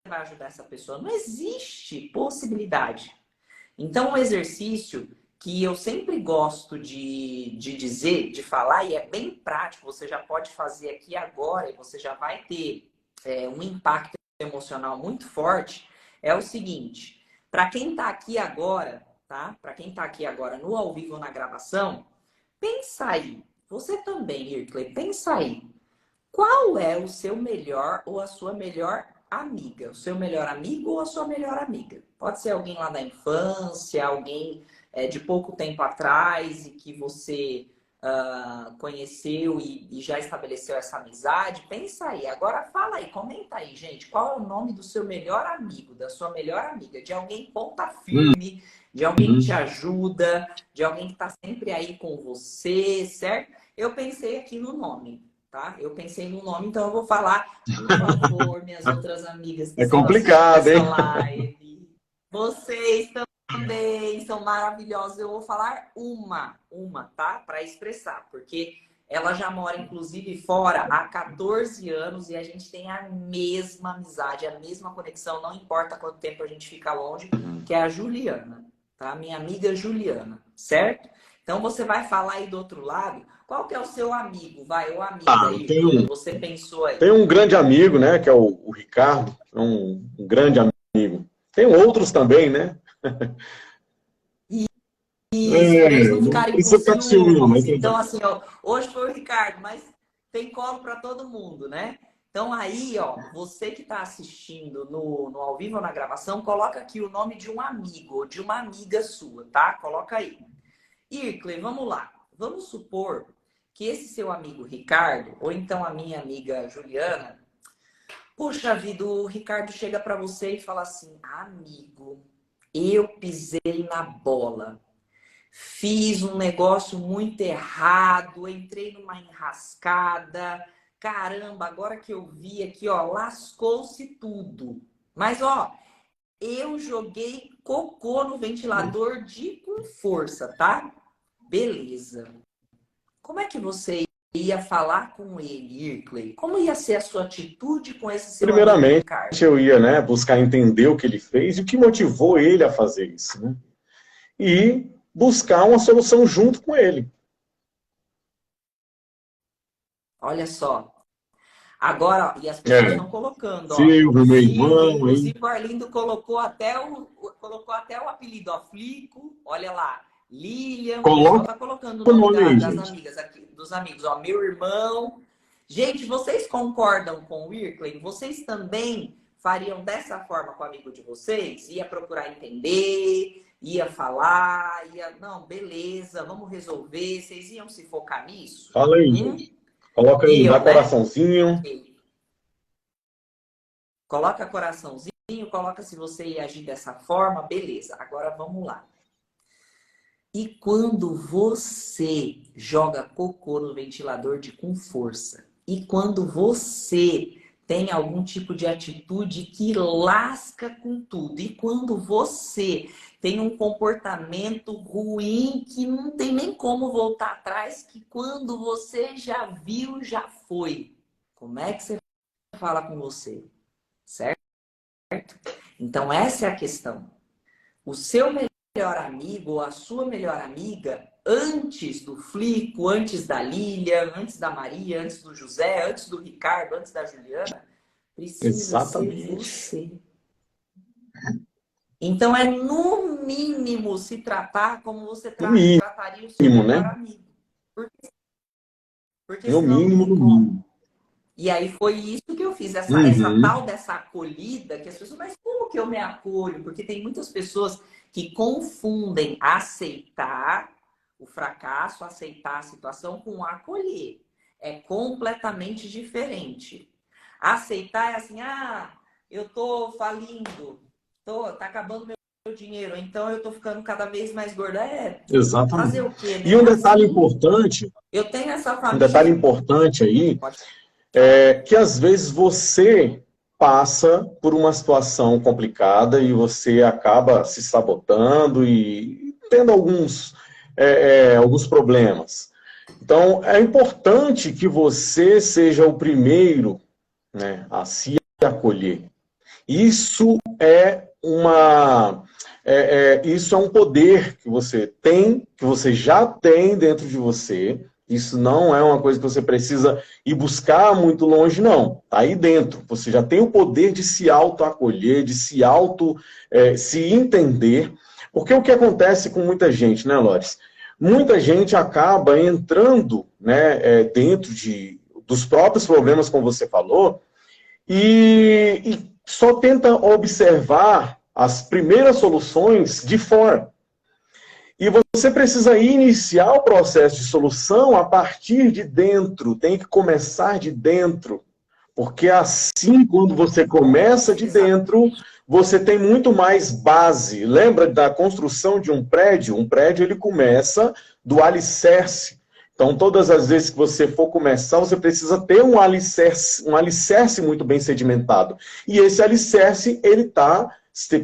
vai ajudar essa pessoa? Não existe possibilidade. Então, um exercício que eu sempre gosto de dizer, de falar, e é bem prático, você já pode fazer aqui agora e você já vai ter um impacto emocional muito forte, é o seguinte: para quem está aqui agora, tá? Para quem está aqui agora no ao vivo ou na gravação, pensa aí. Você também, Irkley, pensa aí. Qual é o seu melhor ou a sua melhor amiga? O seu melhor amigo ou a sua melhor amiga? Pode ser alguém lá da infância, alguém de pouco tempo atrás e que você conheceu e já estabeleceu essa amizade. Pensa aí. Agora fala aí, comenta aí, gente. Qual é o nome do seu melhor amigo, da sua melhor amiga? De alguém ponta firme, de alguém que te uhum. ajuda, de alguém que está sempre aí com você, certo? Eu pensei aqui no nome. Tá? Eu pensei no nome, então eu vou falar, por favor, minhas outras amigas que É estão assistindo complicado, essa hein? live. Vocês também são maravilhosos. Eu vou falar uma, tá? Para expressar, porque ela já mora, inclusive, fora há 14 anos e a gente tem a mesma amizade, a mesma conexão, não importa quanto tempo a gente fica longe, que é a Juliana, tá? Minha amiga Juliana, certo? Então você vai falar aí do outro lado. Qual que é o seu amigo, vai, ou amiga Ah, aí, que você pensou aí? tem um grande amigo, né, que é o Ricardo, é um grande amigo. Tem outros também, né? Isso, para eles É, não não ficarem com precisa ficar com ciúme, não, mas ciúmes. Então, assim, ó, hoje foi o Ricardo, mas tem colo para todo mundo, né? Então, aí, ó, você que está assistindo no ao vivo ou na gravação, coloca aqui o nome de um amigo ou de uma amiga sua, tá? Coloca aí. Ircle, vamos lá. Vamos supor que esse seu amigo Ricardo, ou então a minha amiga Juliana, poxa vida, o Ricardo chega para você e fala assim: amigo, eu pisei na bola. Fiz um negócio muito errado, entrei numa enrascada. Caramba, agora que eu vi aqui, ó, lascou-se tudo. Mas, ó, eu joguei cocô no ventilador de com força, tá? Beleza. Como é que você ia falar com ele, Irkley? Como ia ser a sua atitude com esse seu amigo primeiramente Ricardo? eu ia, né, buscar entender o que ele fez e o que motivou ele a fazer isso, né? E buscar uma solução junto com ele. Olha só. Agora, ó, e as pessoas É, estão colocando, ó. Silvio, meu Silvio, irmão, aí. inclusive o Arlindo colocou até o apelido, ó, Flico, olha lá. Lilian, o pessoal Coloca tá colocando o o nome nome aí, das gente. amigas aqui, dos amigos, ó, meu irmão. Gente, vocês concordam com o Irkley? Vocês também fariam dessa forma com o amigo de vocês? Ia procurar entender, ia falar, ia, não, beleza, vamos resolver. Vocês iam se focar nisso? Fala aí, gente. Coloca aí, dá Iam, né? coraçãozinho. Ok. Coloca coraçãozinho, coloca se você ia agir dessa forma, beleza. Agora vamos lá. E quando você joga cocô no ventilador com força? E quando você tem algum tipo de atitude que lasca com tudo? E quando você tem um comportamento ruim que não tem nem como voltar atrás, que quando você já viu, já foi? Como é que você fala com você? Certo? Então, essa é a questão. O seu melhor amigo ou a sua melhor amiga, antes do Flico, antes da Lília, antes da Maria, antes do José, antes do Ricardo, antes da Juliana, Precisa ser Exatamente. você. Então, é no mínimo se tratar como você No trataria o seu mínimo, melhor né? amigo. Porque No senão não mínimo, tem no como. mínimo. E aí foi isso que eu fiz, essa Uhum. tal dessa acolhida, que as pessoas, mas como que eu me acolho? Porque tem muitas pessoas que confundem aceitar o fracasso, aceitar a situação com acolher. É completamente diferente. Aceitar é assim, eu tô falindo, tá acabando meu dinheiro, então eu tô ficando cada vez mais gorda. Fazer Exatamente. o quê, E né? Assim, eu tenho essa um detalhe família. importante aí, Pode falar. que às vezes você passa por uma situação complicada e você acaba se sabotando e tendo alguns problemas. Então, é importante que você seja o primeiro, né, a se acolher. Isso é isso é um poder que você tem, que você já tem dentro de você. Isso não é uma coisa que você precisa ir buscar muito longe, não. Está aí dentro. Você já tem o poder de se auto-acolher, de se entender. Porque o que acontece com muita gente, né, Loris? Muita gente acaba entrando, né, dos próprios problemas, como você falou, e só tenta observar as primeiras soluções de fora. E você precisa iniciar o processo de solução a partir de dentro, tem que começar de dentro. Porque assim, quando você começa de dentro, Exatamente. você tem muito mais base. Lembra da construção de um prédio? Um prédio ele começa do alicerce. Então, todas as vezes que você for começar, você precisa ter um alicerce muito bem sedimentado. E esse alicerce,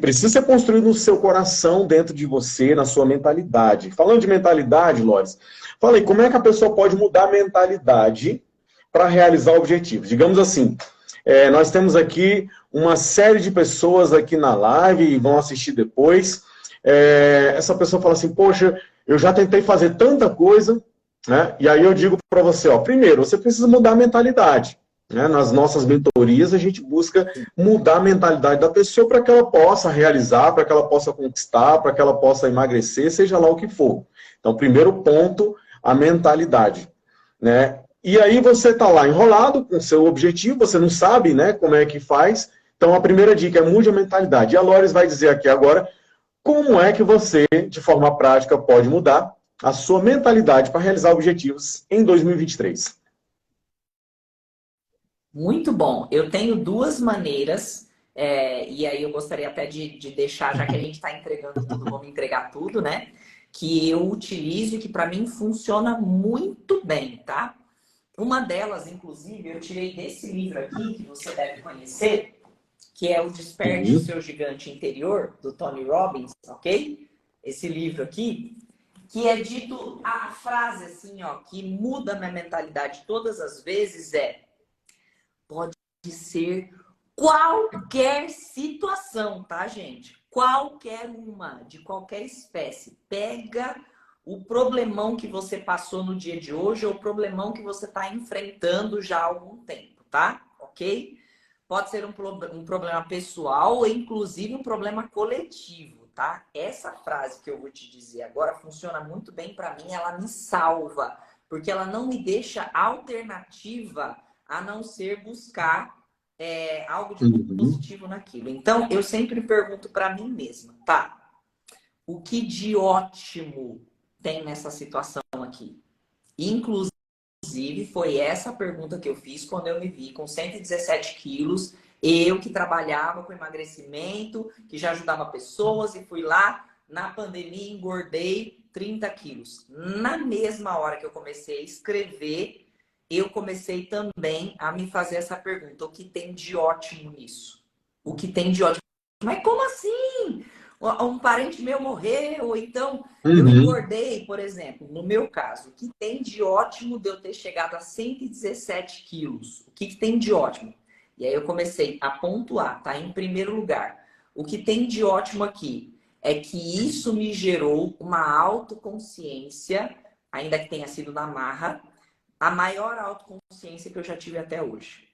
precisa ser construído no seu coração, dentro de você, na sua mentalidade. Falando de mentalidade, Loris, falei, como é que a pessoa pode mudar a mentalidade para realizar objetivos? Digamos assim, nós temos aqui uma série de pessoas aqui na live e vão assistir depois. Essa pessoa fala assim, poxa, eu já tentei fazer tanta coisa, né? E aí eu digo para você, ó, primeiro, você precisa mudar a mentalidade. Né? Nas nossas mentorias, a gente busca mudar a mentalidade da pessoa para que ela possa realizar, para que ela possa conquistar, para que ela possa emagrecer, seja lá o que for. Então, primeiro ponto, a mentalidade. Né? E aí você está lá enrolado com o seu objetivo, você não sabe, né, como é que faz. Então, a primeira dica é mude a mentalidade. E a Loris vai dizer aqui agora como é que você, de forma prática, pode mudar a sua mentalidade para realizar objetivos em 2023. Muito bom. Eu tenho duas maneiras, e aí eu gostaria até de deixar, já que a gente está entregando tudo, vamos entregar tudo, né? Que eu utilizo e que para mim funciona muito bem, tá? Uma delas, inclusive, eu tirei desse livro aqui, que você deve conhecer, que é O Desperte o Sim. Seu Gigante Interior, do Tony Robbins, ok? Esse livro aqui, que é dito a frase assim, ó, que muda a minha mentalidade todas as vezes pode ser qualquer situação, tá, gente? Qualquer uma, de qualquer espécie. Pega o problemão que você passou no dia de hoje ou o problemão que você está enfrentando já há algum tempo, tá? Ok? Pode ser um problema pessoal ou inclusive um problema coletivo, tá? Essa frase que eu vou te dizer agora funciona muito bem para mim, ela me salva, porque ela não me deixa alternativa a não ser buscar algo de Uhum. positivo naquilo. Então, eu sempre pergunto para mim mesma, tá? O que de ótimo tem nessa situação aqui? Inclusive, foi essa pergunta que eu fiz quando eu me vi com 117 quilos, eu que trabalhava com emagrecimento, que já ajudava pessoas e fui lá, na pandemia, engordei 30 quilos. Na mesma hora que eu comecei a escrever, eu comecei também a me fazer essa pergunta: o que tem de ótimo nisso? O que tem de ótimo? Mas como assim? Um parente meu morreu, ou então eu Uhum. engordei, por exemplo, no meu caso. O que tem de ótimo de eu ter chegado a 117 quilos? O que tem de ótimo? E aí eu comecei a pontuar, tá? Em primeiro lugar, o que tem de ótimo aqui é que isso me gerou uma autoconsciência, ainda que tenha sido na marra, a maior autoconsciência que eu já tive até hoje.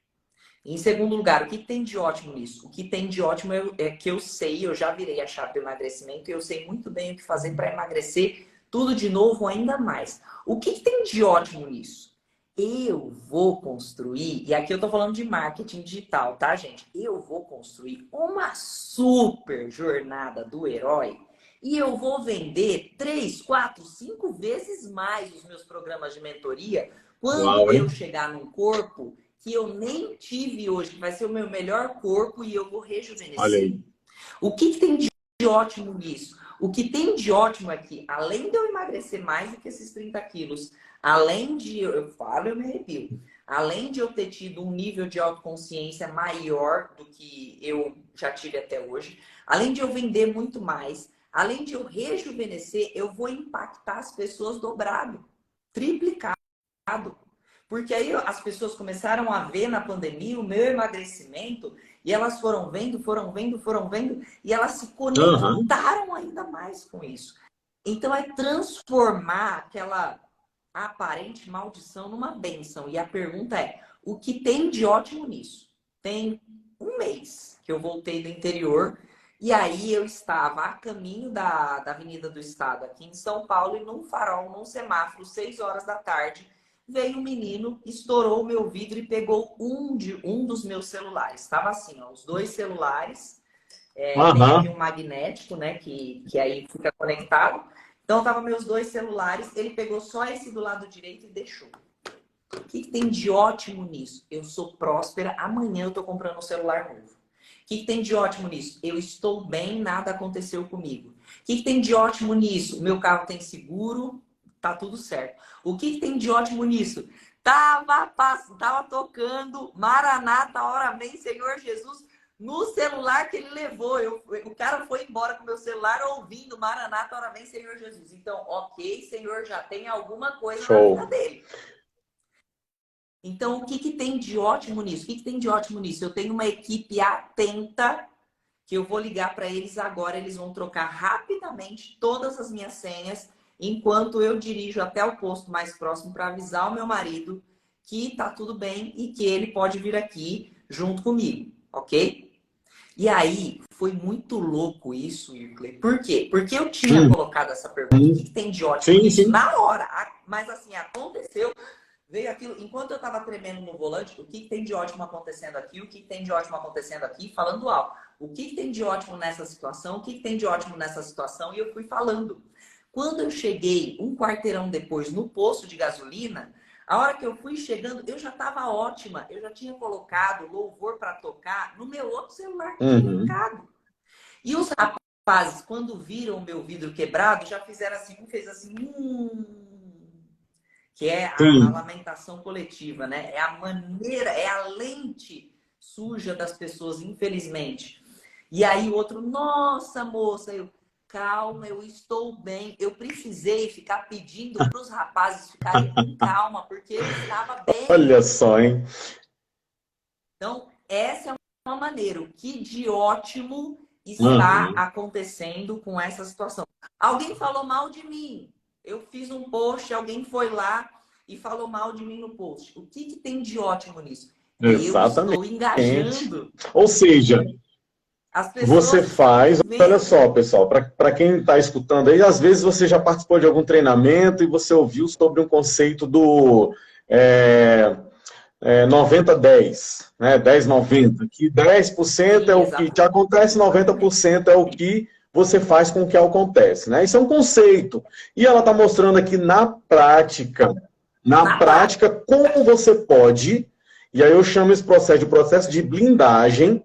Em segundo lugar, o que tem de ótimo nisso? O que tem de ótimo é que eu sei, eu já virei a chave do emagrecimento e eu sei muito bem o que fazer para emagrecer tudo de novo ainda mais. O que tem de ótimo nisso? Eu vou construir, e aqui eu tô falando de marketing digital, tá, gente? Eu vou construir uma super jornada do herói e eu vou vender 3, 4, 5 vezes mais os meus programas de mentoria quando Uau, eu hein? chegar num corpo que eu nem tive hoje, que vai ser o meu melhor corpo e eu vou Olha rejuvenescer. aí. O que tem de ótimo nisso? O que tem de ótimo é que, além de eu emagrecer mais do que esses 30 quilos, além de, eu falo, eu me arrepio, além de eu ter tido um nível de autoconsciência maior do que eu já tive até hoje, além de eu vender muito mais, além de eu rejuvenescer, eu vou impactar as pessoas dobrado, triplicado. Porque aí as pessoas começaram a ver na pandemia o meu emagrecimento e elas foram vendo, foram vendo, foram vendo e elas se Aham. conectaram ainda mais com isso. Então é transformar aquela aparente maldição numa bênção. E a pergunta é: o que tem de ótimo nisso? Tem um mês que eu voltei do interior e aí eu estava a caminho da Avenida do Estado, aqui em São Paulo, e num farol, num semáforo, 6 horas da tarde, veio um menino, estourou o meu vidro e pegou um dos meus celulares. Estava assim, ó, os dois celulares, tem aqui Aham. um magnético, né, que aí fica conectado. Então, tava meus dois celulares, ele pegou só esse do lado direito e deixou. O que tem de ótimo nisso? Eu sou próspera, amanhã eu tô comprando um celular novo. O que tem de ótimo nisso? Eu estou bem, nada aconteceu comigo. O que tem de ótimo nisso? Meu carro tem seguro, tá tudo certo. O que tem de ótimo nisso? Tava tocando Maranata, hora vem, Senhor Jesus, no celular que ele levou. O cara foi embora com o meu celular ouvindo Maranata, hora vem, Senhor Jesus. Então, ok, Senhor já tem alguma coisa na vida Show. dele. Então, o que tem de ótimo nisso? O que tem de ótimo nisso? Eu tenho uma equipe atenta que eu vou ligar para eles agora. Eles vão trocar rapidamente todas as minhas senhas enquanto eu dirijo até o posto mais próximo para avisar o meu marido que tá tudo bem e que ele pode vir aqui junto comigo, ok? E aí, foi muito louco isso, Irkley. Por quê? Porque eu tinha Uhum. colocado essa pergunta: o que tem de ótimo Sim, nisso? sim. Na hora. Mas assim, aconteceu. Veio aquilo, enquanto eu estava tremendo no volante, o que tem de ótimo acontecendo aqui, o que tem de ótimo acontecendo aqui, falando alto. O que tem de ótimo nessa situação, o que tem de ótimo nessa situação, e eu fui falando. Quando eu cheguei um quarteirão depois no posto de gasolina, a hora que eu fui chegando, eu já estava ótima. Eu já tinha colocado louvor para tocar no meu outro celular que tinha Uhum. ficado. E os rapazes, quando viram o meu vidro quebrado, já fizeram assim, um fez assim, que é a Sim. lamentação coletiva, né? É a maneira, é a lente suja das pessoas, infelizmente. E aí o outro, nossa, moça, eu, calma, eu estou bem. Eu precisei ficar pedindo para os rapazes ficarem com calma, porque eu estava Olha bem. só, hein? Então, essa é uma maneira. O que de ótimo está Uhum. acontecendo com essa situação? Alguém falou mal de mim. Eu fiz um post, alguém foi lá e falou mal de mim no post. O que tem de ótimo nisso? Eu estou Exatamente. engajando. Ou seja, As você pessoas faz, estão olha só, vendo. pessoal, para quem está escutando aí, às vezes você já participou de algum treinamento e você ouviu sobre um conceito do é, 90-10, né? 10-90, que 10% é Sim, o que te exatamente. acontece, 90% é o que você faz com o que acontece, né? Isso é um conceito. E ela está mostrando aqui na Na prática, como você pode, e aí eu chamo esse processo de processo de blindagem,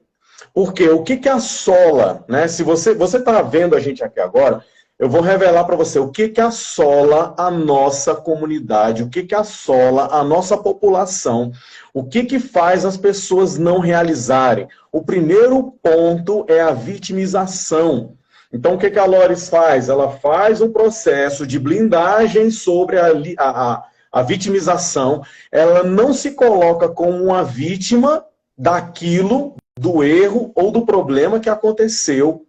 porque o que que assola, né? Se você está vendo a gente aqui agora, eu vou revelar para você o que que assola a nossa comunidade, o que que assola a nossa população, o que que faz as pessoas não realizarem. O primeiro ponto é a vitimização. Então, o que que a Loris faz? Ela faz um processo de blindagem sobre a vitimização. Ela não se coloca como uma vítima daquilo, do erro ou do problema que aconteceu,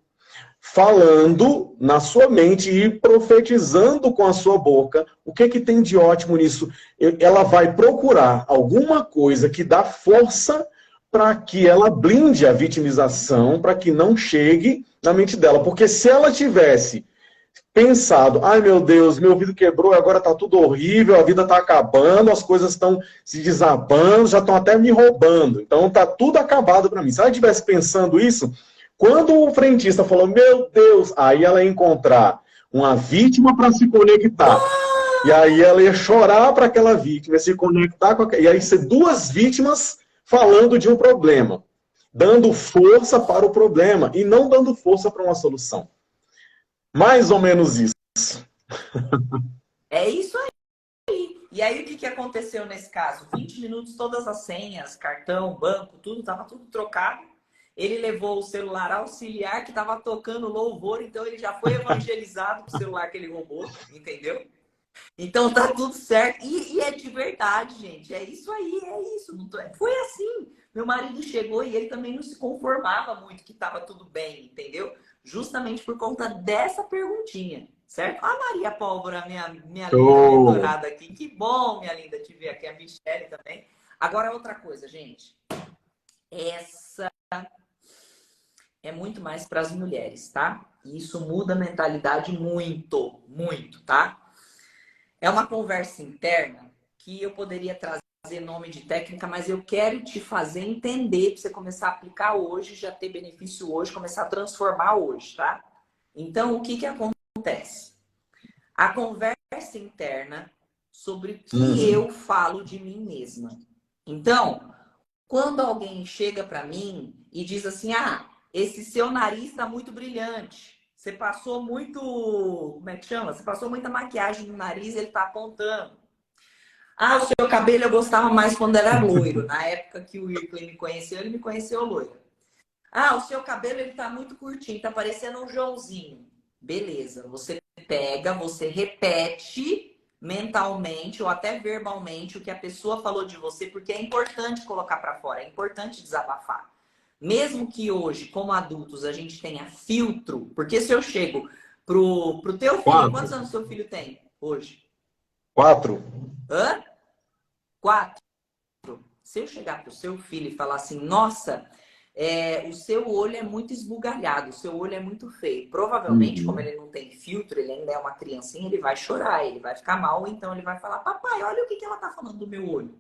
falando na sua mente e profetizando com a sua boca. O que que tem de ótimo nisso? Ela vai procurar alguma coisa que dá força para que ela blinde a vitimização, para que não chegue na mente dela. Porque se ela tivesse pensado, ai meu Deus, meu ouvido quebrou, agora está tudo horrível, a vida está acabando, as coisas estão se desabando, já estão até me roubando, então está tudo acabado para mim. Se ela estivesse pensando isso, quando o frentista falou, meu Deus, aí ela ia encontrar uma vítima para se conectar. E aí ela ia chorar para aquela vítima, se conectar com aquela... E aí ser duas vítimas falando de um problema, dando força para o problema e não dando força para uma solução. Mais ou menos isso. É isso aí. E aí, o que aconteceu nesse caso? 20 minutos, todas as senhas, cartão, banco, tudo, estava tudo trocado. Ele levou o celular auxiliar que estava tocando louvor, então ele já foi evangelizado com o celular que ele roubou, entendeu? Então tá tudo certo. E é de verdade, gente. É isso aí, é isso. Foi assim. Meu marido chegou e ele também não se conformava muito que estava tudo bem, entendeu? Justamente por conta dessa perguntinha, certo? A Maria Pólvora, minha linda mentorada aqui. Que bom, minha linda, te ver aqui. A Michelle também. Agora, outra coisa, gente. Essa é muito mais para as mulheres, tá? E isso muda a mentalidade muito, muito, tá? É uma conversa interna que eu poderia trazer nome de técnica, mas eu quero te fazer entender para você começar a aplicar hoje, já ter benefício hoje, começar a transformar hoje, tá? Então, o que acontece? A conversa interna sobre o que eu falo de mim mesma. Então, quando alguém chega para mim e diz assim, ah, esse seu nariz está muito brilhante. Você passou muito, como é que chama? Você passou muita maquiagem no nariz, ele tá apontando. Ah, o seu cabelo eu gostava mais quando era loiro. Na época que o Irkley me conheceu, ele me conheceu loiro. Ah, o seu cabelo ele tá muito curtinho, tá parecendo um Joãozinho. Beleza, você pega, você repete mentalmente ou até verbalmente o que a pessoa falou de você, porque é importante colocar para fora, é importante desabafar. Mesmo que hoje, como adultos, a gente tenha filtro, porque se eu chego pro teu filho, quantos anos seu filho tem hoje? 4. Hã? 4. Se eu chegar pro seu filho e falar assim, nossa, o seu olho é muito esbugalhado, o seu olho é muito feio. Provavelmente, como ele não tem filtro, ele ainda é uma criancinha, ele vai chorar, ele vai ficar mal, então ele vai falar, papai, olha o que ela tá falando do meu olho.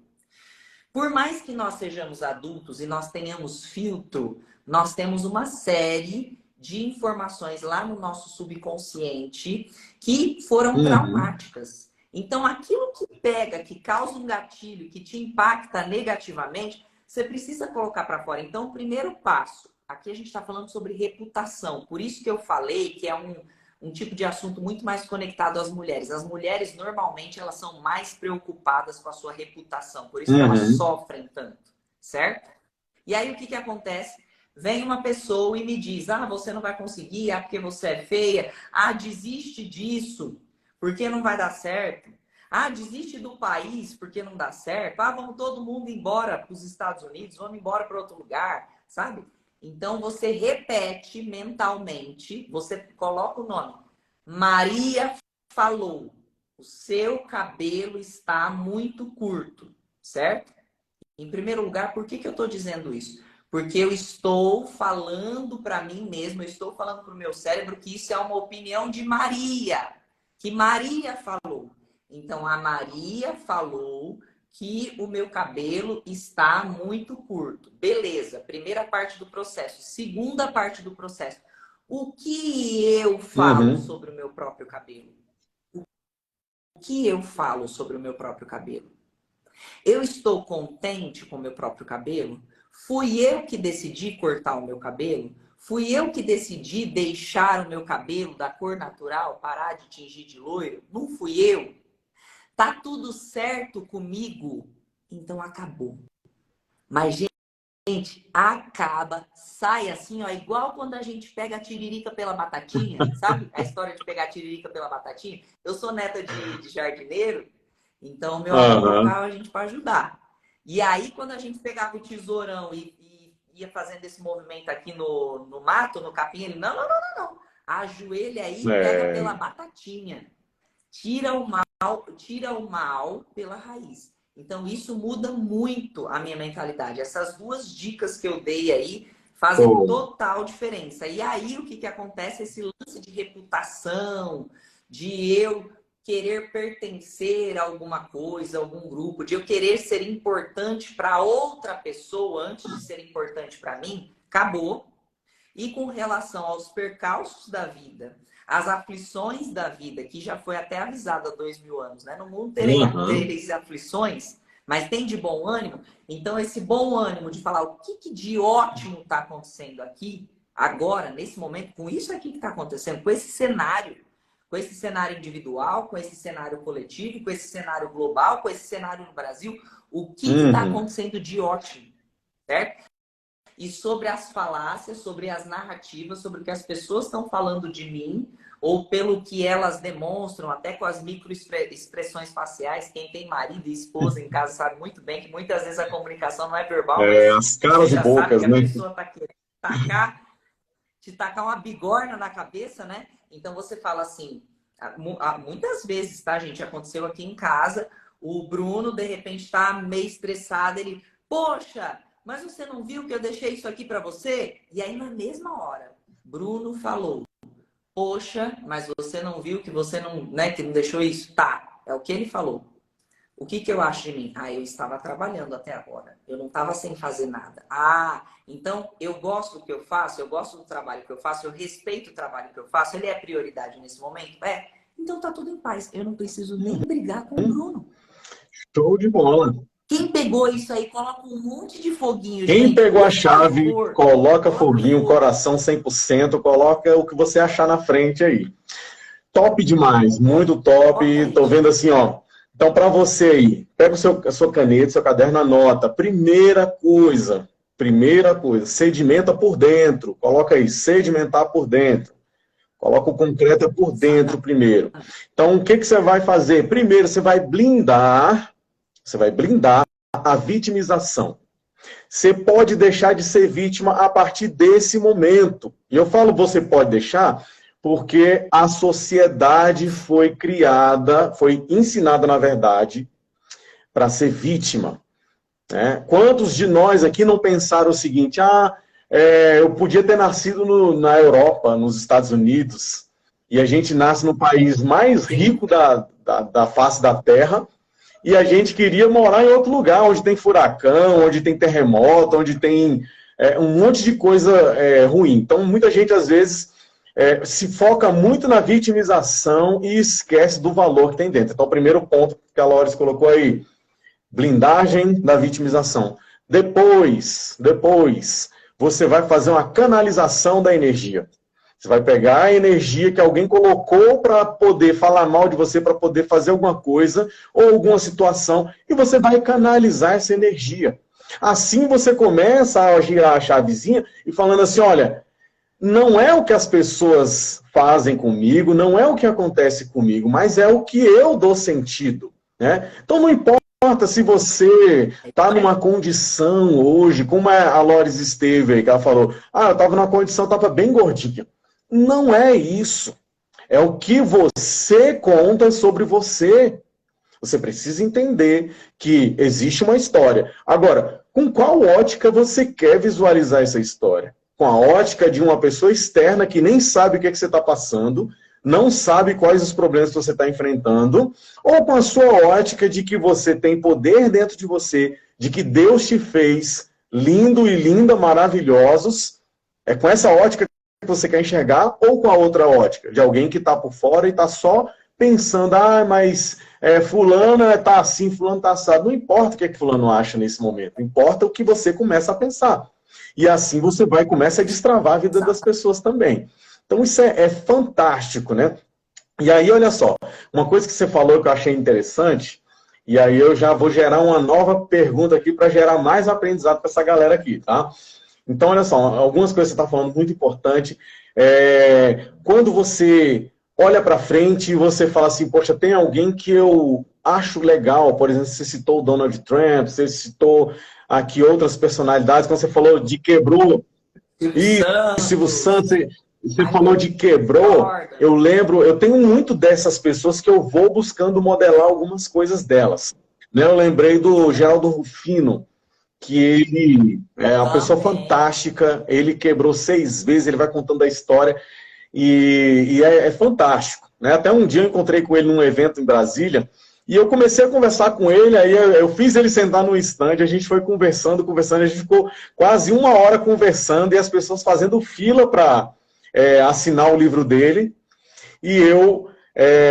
Por mais que nós sejamos adultos e nós tenhamos filtro, nós temos uma série de informações lá no nosso subconsciente que foram traumáticas. Então, aquilo que pega, que causa um gatilho, que te impacta negativamente, você precisa colocar para fora. Então, o primeiro passo, aqui a gente está falando sobre reputação. Por isso que eu falei que é um tipo de assunto muito mais conectado às mulheres. As mulheres, normalmente, elas são mais preocupadas com a sua reputação. Por isso que elas sofrem tanto, certo? E aí, o que acontece? Vem uma pessoa e me diz, ah, você não vai conseguir, ah, porque você é feia. Ah, desiste disso, porque não vai dar certo. Ah, desiste do país, porque não dá certo. Ah, vamos todo mundo embora para os Estados Unidos, vamos embora para outro lugar, sabe? Então, você repete mentalmente, você coloca o nome. Maria falou, o seu cabelo está muito curto, certo? Em primeiro lugar, por que eu estou dizendo isso? Porque eu estou falando para mim mesmo, eu estou falando para o meu cérebro que isso é uma opinião de Maria, que Maria falou. Então, a Maria falou que o meu cabelo está muito curto. Beleza, primeira parte do processo. Segunda parte do processo. O que eu falo sobre o meu próprio cabelo? O que eu falo sobre o meu próprio cabelo? Eu estou contente com o meu próprio cabelo? Fui eu que decidi cortar o meu cabelo? Fui eu que decidi deixar o meu cabelo da cor natural, parar de tingir de loiro? Não fui eu? Tá tudo certo comigo? Então acabou. Mas, gente, acaba, sai assim, ó, igual quando a gente pega a tiririca pela batatinha, sabe? A história de pegar a tiririca pela batatinha. Eu sou neta de jardineiro, então meu avô colocava a gente para ajudar. E aí, quando a gente pegava o tesourão e ia fazendo esse movimento aqui no mato, no capim, ele, não, não, não, não, não. Ajoelha aí e pega pela batatinha. Tira o mal pela raiz. Então, isso muda muito a minha mentalidade. Essas duas dicas que eu dei aí fazem total diferença. E aí, o que que acontece? Esse lance de reputação, de eu querer pertencer a alguma coisa, a algum grupo, de eu querer ser importante para outra pessoa antes de ser importante para mim, acabou. E com relação aos percalços da vida, as aflições da vida, que já foi até avisado há 2000 anos, né? No mundo tereis aflições, mas tem de bom ânimo. Então, esse bom ânimo de falar o que de ótimo está acontecendo aqui, agora, nesse momento, com isso aqui que está acontecendo, com esse cenário individual, com esse cenário coletivo, com esse cenário global, com esse cenário no Brasil, o que está acontecendo de ótimo, certo? E sobre as falácias, sobre as narrativas, sobre o que as pessoas estão falando de mim, ou pelo que elas demonstram, até com as microexpressões faciais. Quem tem marido e esposa em casa sabe muito bem que muitas vezes a comunicação não é verbal, mas as caras você e já bocas, sabe que né? a pessoa está querendo te tacar uma bigorna na cabeça, né? Então você fala assim, muitas vezes, tá, gente? Aconteceu aqui em casa, o Bruno, de repente, está meio estressado, ele, poxa, mas você não viu que eu deixei isso aqui para você? E aí, na mesma hora, Bruno falou, poxa, mas você não viu que você não, né, que não deixou isso? Tá, é o que ele falou. O que que eu acho de mim? Ah, eu estava trabalhando até agora. Eu não estava sem fazer nada. Ah, então eu gosto do que eu faço, eu gosto do trabalho que eu faço, eu respeito o trabalho que eu faço, ele é prioridade nesse momento? É. Então tá tudo em paz. Eu não preciso nem brigar com o Bruno. Show de bola. Quem pegou isso aí, coloca um monte de foguinho, Quem gente. pegou a Por chave, favor, coloca foguinho, fogo. coração 100%, coloca o que você achar na frente aí. Top demais, muito top. Tô vendo assim, ó. Então, para você aí, pega a sua caneta, seu caderno, anota. Primeira coisa, sedimenta por dentro. Coloca aí, sedimentar por dentro. Coloca o concreto por dentro primeiro. Então, o que que você vai fazer? Primeiro, você vai blindar a vitimização. Você pode deixar de ser vítima a partir desse momento. E eu falo você pode deixar porque a sociedade foi criada, foi ensinada, na verdade, para ser vítima. Né? Quantos de nós aqui não pensaram o seguinte, eu podia ter nascido na Europa, nos Estados Unidos, e a gente nasce no país mais rico da face da Terra, e a gente queria morar em outro lugar, onde tem furacão, onde tem terremoto, onde tem um monte de coisa ruim. Então, muita gente, às vezes, se foca muito na vitimização e esquece do valor que tem dentro. Então, o primeiro ponto que a Loris colocou aí, blindagem da vitimização. Depois, você vai fazer uma canalização da energia. Você vai pegar a energia que alguém colocou para poder falar mal de você, para poder fazer alguma coisa ou alguma situação, e você vai canalizar essa energia. Assim você começa a girar a chavezinha e falando assim, olha, não é o que as pessoas fazem comigo, não é o que acontece comigo, mas é o que eu dou sentido. Né? Então não importa se você está numa condição hoje, como a Loris esteve aí, que ela falou, eu estava numa condição, estava bem gordinha. Não é isso. É o que você conta sobre você. Você precisa entender que existe uma história. Agora, com qual ótica você quer visualizar essa história? Com a ótica de uma pessoa externa que nem sabe o que você está passando, não sabe quais os problemas que você está enfrentando, ou com a sua ótica de que você tem poder dentro de você, de que Deus te fez lindo e linda, maravilhosos. É com essa ótica que você quer enxergar, ou com a outra ótica, de alguém que está por fora e está só pensando, mas fulano está assim, fulano está assado. Não importa o que fulano acha nesse momento, importa o que você começa a pensar. E assim você começa a destravar a vida das pessoas também. Então isso é fantástico, né? E aí, olha só, uma coisa que você falou que eu achei interessante, e aí eu já vou gerar uma nova pergunta aqui para gerar mais aprendizado para essa galera aqui, tá? Então, olha só, algumas coisas que você está falando muito importante. Quando você olha para frente e você fala assim, poxa, tem alguém que eu acho legal, por exemplo, você citou o Donald Trump, você citou aqui outras personalidades, quando você falou de quebrou, e Silvio Santos, você falou de quebrou, eu lembro, eu tenho muito dessas pessoas que eu vou buscando modelar algumas coisas delas. né, eu lembrei do Geraldo Rufino, que ele é uma pessoa Também. fantástica, ele quebrou 6 vezes, ele vai contando a história, é fantástico. Né? Até um dia eu encontrei com ele num evento em Brasília, e eu comecei a conversar com ele, aí eu fiz ele sentar no stand, a gente foi conversando, conversando, a gente ficou quase 1 hora conversando, e as pessoas fazendo fila para assinar o livro dele, e eu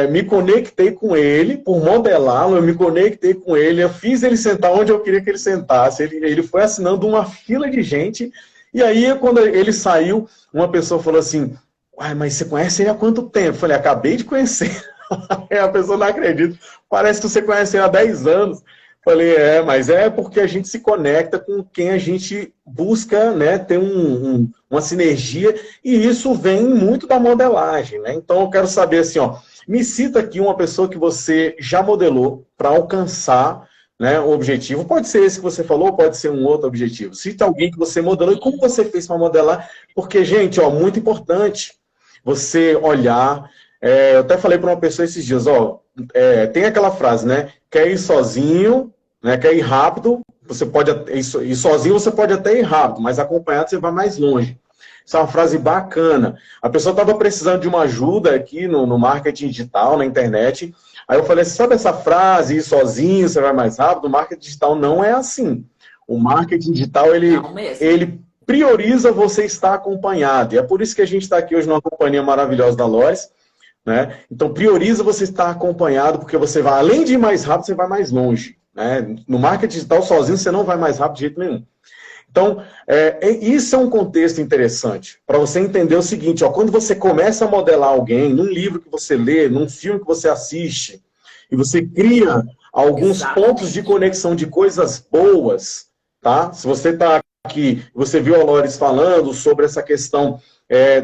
me conectei com ele, por modelá-lo, eu me conectei com ele, eu fiz ele sentar onde eu queria que ele sentasse, ele foi assinando uma fila de gente, e aí quando ele saiu, uma pessoa falou assim, uai, mas você conhece ele há quanto tempo? Eu falei, acabei de conhecer. A pessoa não acredita, parece que você conhece ele há 10 anos. Falei, mas é porque a gente se conecta com quem a gente busca, né, ter uma sinergia, e isso vem muito da modelagem, né? Então eu quero saber assim, ó, me cita aqui uma pessoa que você já modelou para alcançar, né, o objetivo. Pode ser esse que você falou, pode ser um outro objetivo. Cita alguém que você modelou e como Sim. você fez para modelar, porque, gente, ó, muito importante você olhar. Eu até falei para uma pessoa esses dias, ó, tem aquela frase, né? Quer ir sozinho, né? Quer ir rápido, você pode ir sozinho, você pode até ir rápido, mas acompanhado você vai mais longe. Isso é uma frase bacana. A pessoa estava precisando de uma ajuda aqui no marketing digital, na internet. Aí eu falei, sabe essa frase, ir sozinho, você vai mais rápido? O marketing digital não é assim. O marketing digital, Não mesmo. ele prioriza você estar acompanhado. E é por isso que a gente está aqui hoje numa companhia maravilhosa da Lores, né? Então, prioriza você estar acompanhado, porque você vai, além de ir mais rápido, você vai mais longe. Né? No marketing digital, sozinho, você não vai mais rápido de jeito nenhum. Então, isso é um contexto interessante, para você entender o seguinte, ó, quando você começa a modelar alguém, num livro que você lê, num filme que você assiste, e você cria alguns pontos de Exatamente. conexão de coisas boas, tá? Se você está aqui, você viu a Lores falando sobre essa questão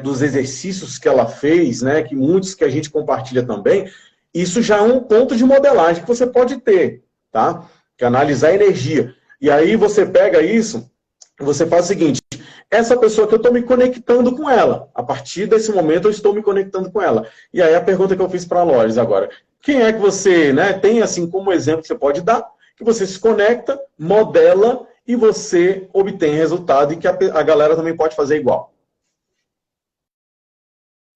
dos exercícios que ela fez, né, que muitos que a gente compartilha também, isso já é um ponto de modelagem que você pode ter, tá? Que é analisar a energia. E aí você pega isso, você faz o seguinte, essa pessoa que eu estou me conectando com ela, a partir desse momento eu estou me conectando com ela. E aí a pergunta que eu fiz para a Lores agora, quem é que você, né, tem assim como exemplo que você pode dar, que você se conecta, modela e você obtém resultado e que a galera também pode fazer igual.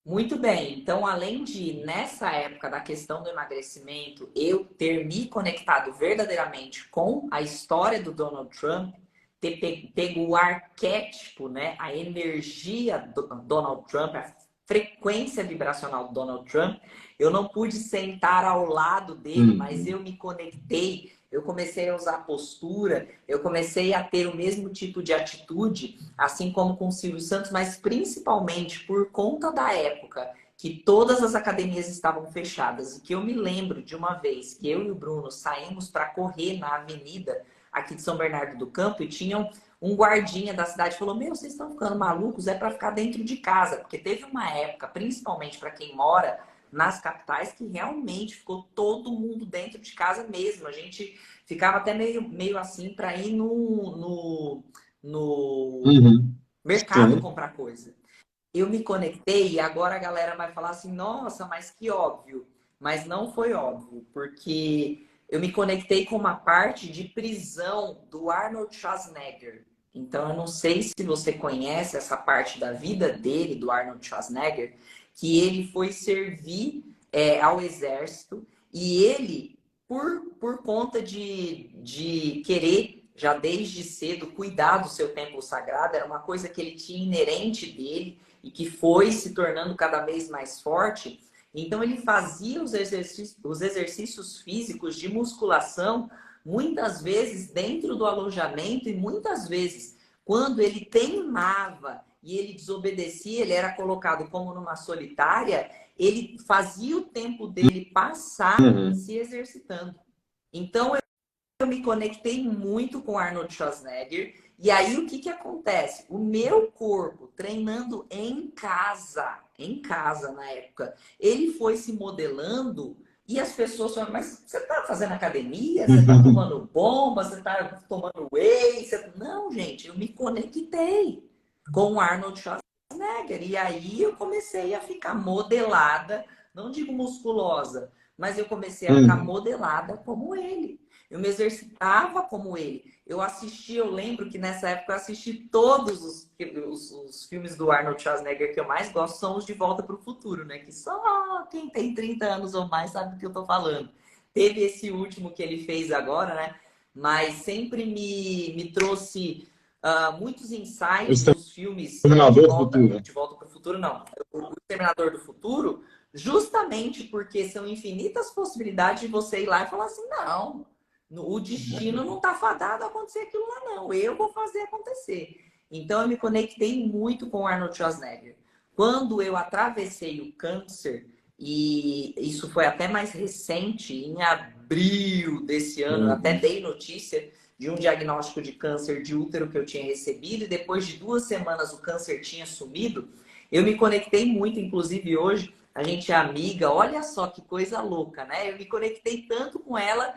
Muito bem. Então, além de, nessa época da questão do emagrecimento, eu ter me conectado verdadeiramente com a história do Donald Trump, ter pego o arquétipo, né, a energia do Donald Trump, a frequência vibracional do Donald Trump, eu não pude sentar ao lado dele, mas Uhum. eu me conectei, eu comecei a usar postura, eu comecei a ter o mesmo tipo de atitude, assim como com o Silvio Santos, mas principalmente por conta da época que todas as academias estavam fechadas e que eu me lembro de uma vez que eu e o Bruno saímos para correr na avenida aqui de São Bernardo do Campo e tinham um guardinha da cidade falou: Meu, vocês estão ficando malucos? É para ficar dentro de casa, porque teve uma época, principalmente para quem mora nas capitais, que realmente ficou todo mundo dentro de casa mesmo. A gente ficava até meio assim para ir no Uhum. mercado Sim. comprar coisa. Eu me conectei e agora a galera vai falar assim, nossa, mas que óbvio. Mas não foi óbvio, porque eu me conectei com uma parte de prisão do Arnold Schwarzenegger. Então, eu não sei se você conhece essa parte da vida dele, do Arnold Schwarzenegger, que ele foi servir ao exército e ele, por conta de querer, já desde cedo, cuidar do seu templo sagrado, era uma coisa que ele tinha inerente dele, e que foi se tornando cada vez mais forte, então ele fazia os exercícios físicos de musculação, muitas vezes dentro do alojamento e muitas vezes quando ele teimava e ele desobedecia, ele era colocado como numa solitária, ele fazia o tempo dele passar Uhum. se exercitando. Então eu me conectei muito com Arnold Schwarzenegger. E aí, o que acontece? O meu corpo, treinando em casa na época, ele foi se modelando e as pessoas falaram, mas você tá fazendo academia? Você tá tomando bomba? Você tá tomando whey? Não, gente, eu me conectei com o Arnold Schwarzenegger. E aí eu comecei a ficar modelada, não digo musculosa, mas eu comecei a ficar Uhum. modelada como ele. Eu me exercitava como ele. Eu assisti, eu lembro que nessa época eu assisti todos os filmes do Arnold Schwarzenegger que eu mais gosto são os de Volta para o Futuro, né? Que só quem tem 30 anos ou mais sabe do que eu tô falando. Teve esse último que ele fez agora, né? Mas sempre me trouxe muitos O insights dos filmes Exterminador do Futuro. de Volta para o Futuro, não. O Exterminador do Futuro, justamente porque são infinitas possibilidades de você ir lá e falar assim, não, o destino não está fadado a acontecer aquilo lá, não. Eu vou fazer acontecer. Então, eu me conectei muito com o Arnold Schwarzenegger. Quando eu atravessei o câncer, e isso foi até mais recente, em abril desse ano, até dei notícia de um diagnóstico de câncer de útero que eu tinha recebido, e depois de 2 semanas o câncer tinha sumido, eu me conectei muito, inclusive hoje, a gente é amiga, olha só que coisa louca, né? Eu me conectei tanto com ela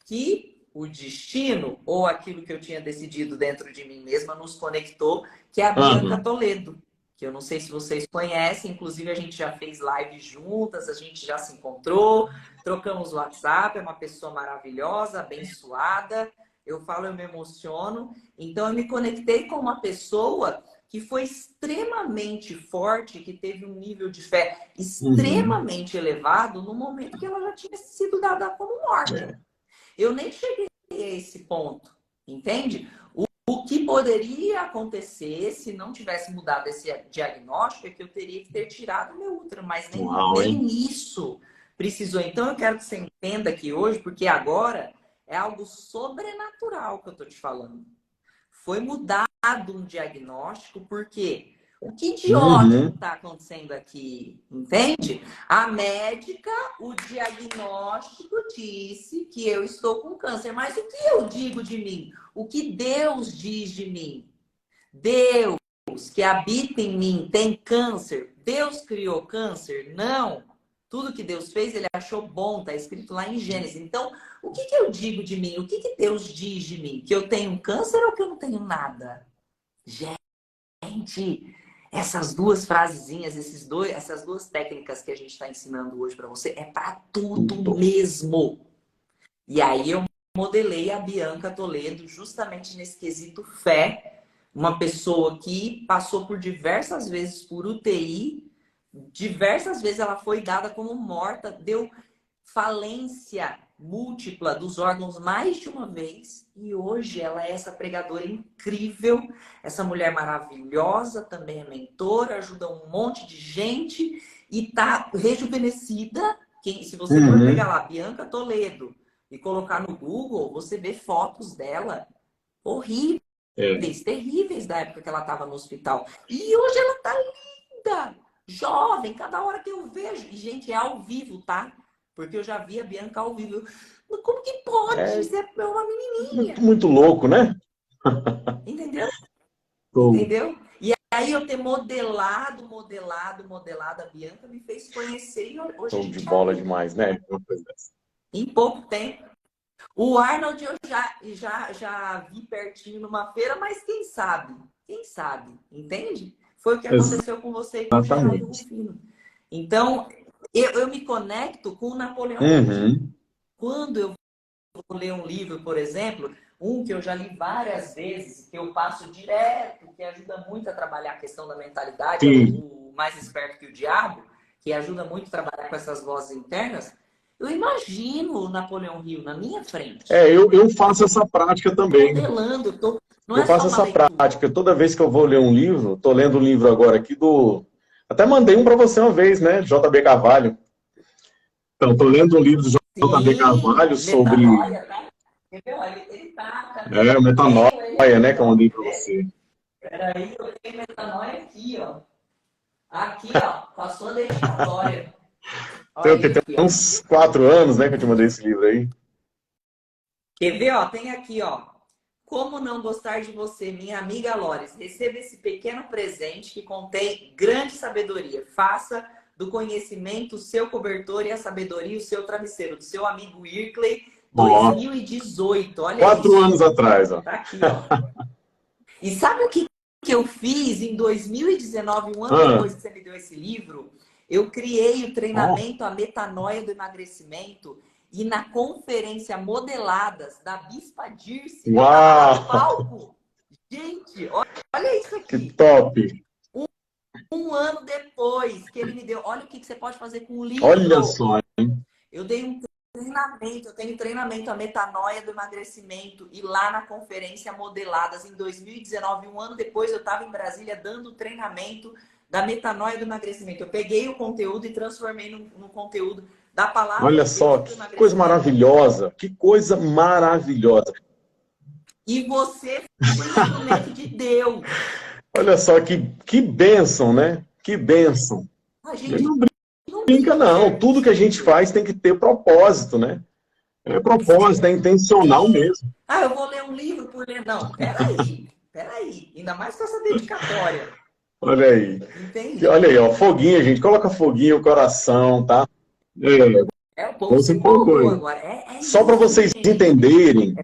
que o destino, ou aquilo que eu tinha decidido dentro de mim mesma, nos conectou, que é a Bianca Toledo, que eu não sei se vocês conhecem, inclusive a gente já fez live juntas, a gente já se encontrou, trocamos o WhatsApp, é uma pessoa maravilhosa, abençoada, eu falo, eu me emociono. Então, eu me conectei com uma pessoa que foi extremamente forte, que teve um nível de fé extremamente elevado no momento que ela já tinha sido dada como morta. Eu nem cheguei a esse ponto, entende? O que poderia acontecer se não tivesse mudado esse diagnóstico é que eu teria que ter tirado meu útero, mas nem isso precisou. Então, eu quero que você entenda aqui hoje, porque agora é algo sobrenatural que eu tô te falando. Foi mudado um diagnóstico, porque o que de ótimo está acontecendo aqui, entende? A médica, o diagnóstico disse que eu estou com câncer, mas o que eu digo de mim? O que Deus diz de mim? Deus que habita em mim tem câncer? Deus criou câncer? Não. Tudo que Deus fez, ele achou bom, está escrito lá em Gênesis. Então, o que eu digo de mim? O que Deus diz de mim? Que eu tenho câncer ou que eu não tenho nada? Gente, essas duas frasezinhas, essas duas técnicas que a gente está ensinando hoje para você, é para tudo mesmo. E aí eu modelei a Bianca Toledo justamente nesse quesito fé. Uma pessoa que passou por diversas vezes por UTI, diversas vezes ela foi dada como morta, deu falência múltipla dos órgãos mais de uma vez, e hoje ela é essa pregadora incrível, essa mulher maravilhosa, também é mentora, ajuda um monte de gente e tá rejuvenescida. Se você for pegar lá, Bianca Toledo, e colocar no Google, você vê fotos dela horríveis, terríveis da época que ela estava no hospital. E hoje ela tá linda, jovem, cada hora que eu vejo. E, gente, é ao vivo, tá? Porque eu já vi a Bianca ao vivo. Como que pode ser uma menininha? Muito louco, né? Entendeu? Entendeu? E aí eu ter modelado a Bianca me fez conhecer e hoje Show de bola demais, né? Em pouco tempo. O Arnold eu já vi pertinho numa feira, mas quem sabe? Quem sabe? Entende? Foi o que aconteceu com você e com o Geraldo Rufino. Então, eu me conecto com o Napoleão. Quando eu vou ler um livro, por exemplo, um que eu já li várias vezes, que eu passo direto, que ajuda muito a trabalhar a questão da mentalidade, o Mais Esperto que o Diabo, que ajuda muito a trabalhar com essas vozes internas, eu imagino o Napoleão Hill na minha frente. Eu faço essa prática também. Modelando, eu faço essa prática. Toda vez que eu vou ler um livro, estou lendo um livro agora aqui do... Até mandei um para você uma vez, né? JB Carvalho. Então, estou lendo um livro do JB Carvalho sobre... Metanoia, tá? Ele tá Metanoia, né? Que eu mandei para você. Peraí, eu tenho Metanoia aqui, ó. Aqui, ó. Passou a dedicatória. Tem uns 4 anos, né? Que eu te mandei esse livro aí. Quer ver, ó? Tem aqui, ó. Como não gostar de você, minha amiga Lores? Receba esse pequeno presente que contém grande sabedoria. Faça do conhecimento o seu cobertor e a sabedoria o seu travesseiro. Do seu amigo Irkley, 2018. Olha 4 anos atrás, ó. Tá aqui, ó. E sabe o que eu fiz em 2019, um ano depois que você me deu esse livro? Eu criei o treinamento A Metanoia do Emagrecimento. E na conferência Modeladas da Bispa Dirce, eu tava lá no Uau! palco. Gente, olha isso Que aqui. top! Um ano depois que ele me deu, olha o que você pode fazer com o Olha livro. só. Eu dei um treinamento, eu tenho treinamento, a metanoia do emagrecimento, e lá na conferência Modeladas, em 2019, um ano depois, eu estava em Brasília dando treinamento da metanoia do emagrecimento. Eu peguei o conteúdo e transformei no conteúdo da palavra Olha de Deus só, para o que coisa emagrecimento. maravilhosa. Que coisa maravilhosa. E você foi instrumento de Deus. Olha só, que bênção, né? Que bênção. A Ele gente não não brinca, vive não. Tudo que a gente permitindo. faz tem que ter propósito, né? É propósito, é intencional mesmo. Ah, eu vou ler um livro por ler. Não, peraí. Peraí. Ainda mais com essa dedicatória. Olha aí. Entende? Olha aí, ó. Foguinho, gente. Coloca foguinho no coração, tá? É, É, o povo se você empolgou empolgou aí. agora. É Só para isso, vocês gente. entenderem,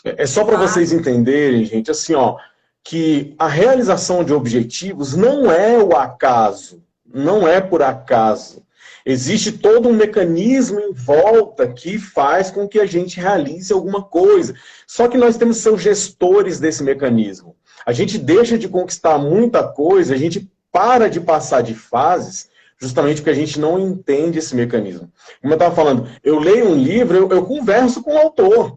é só para vocês Claro. entenderem, gente, assim, ó, que a realização de objetivos não é o acaso, não é por acaso. Existe todo um mecanismo em volta que faz com que a gente realize alguma coisa. Só que nós temos que ser os gestores desse mecanismo. A gente deixa de conquistar muita coisa, a gente para de passar de fases, justamente porque a gente não entende esse mecanismo. Como eu estava falando, eu leio um livro, eu converso com o autor.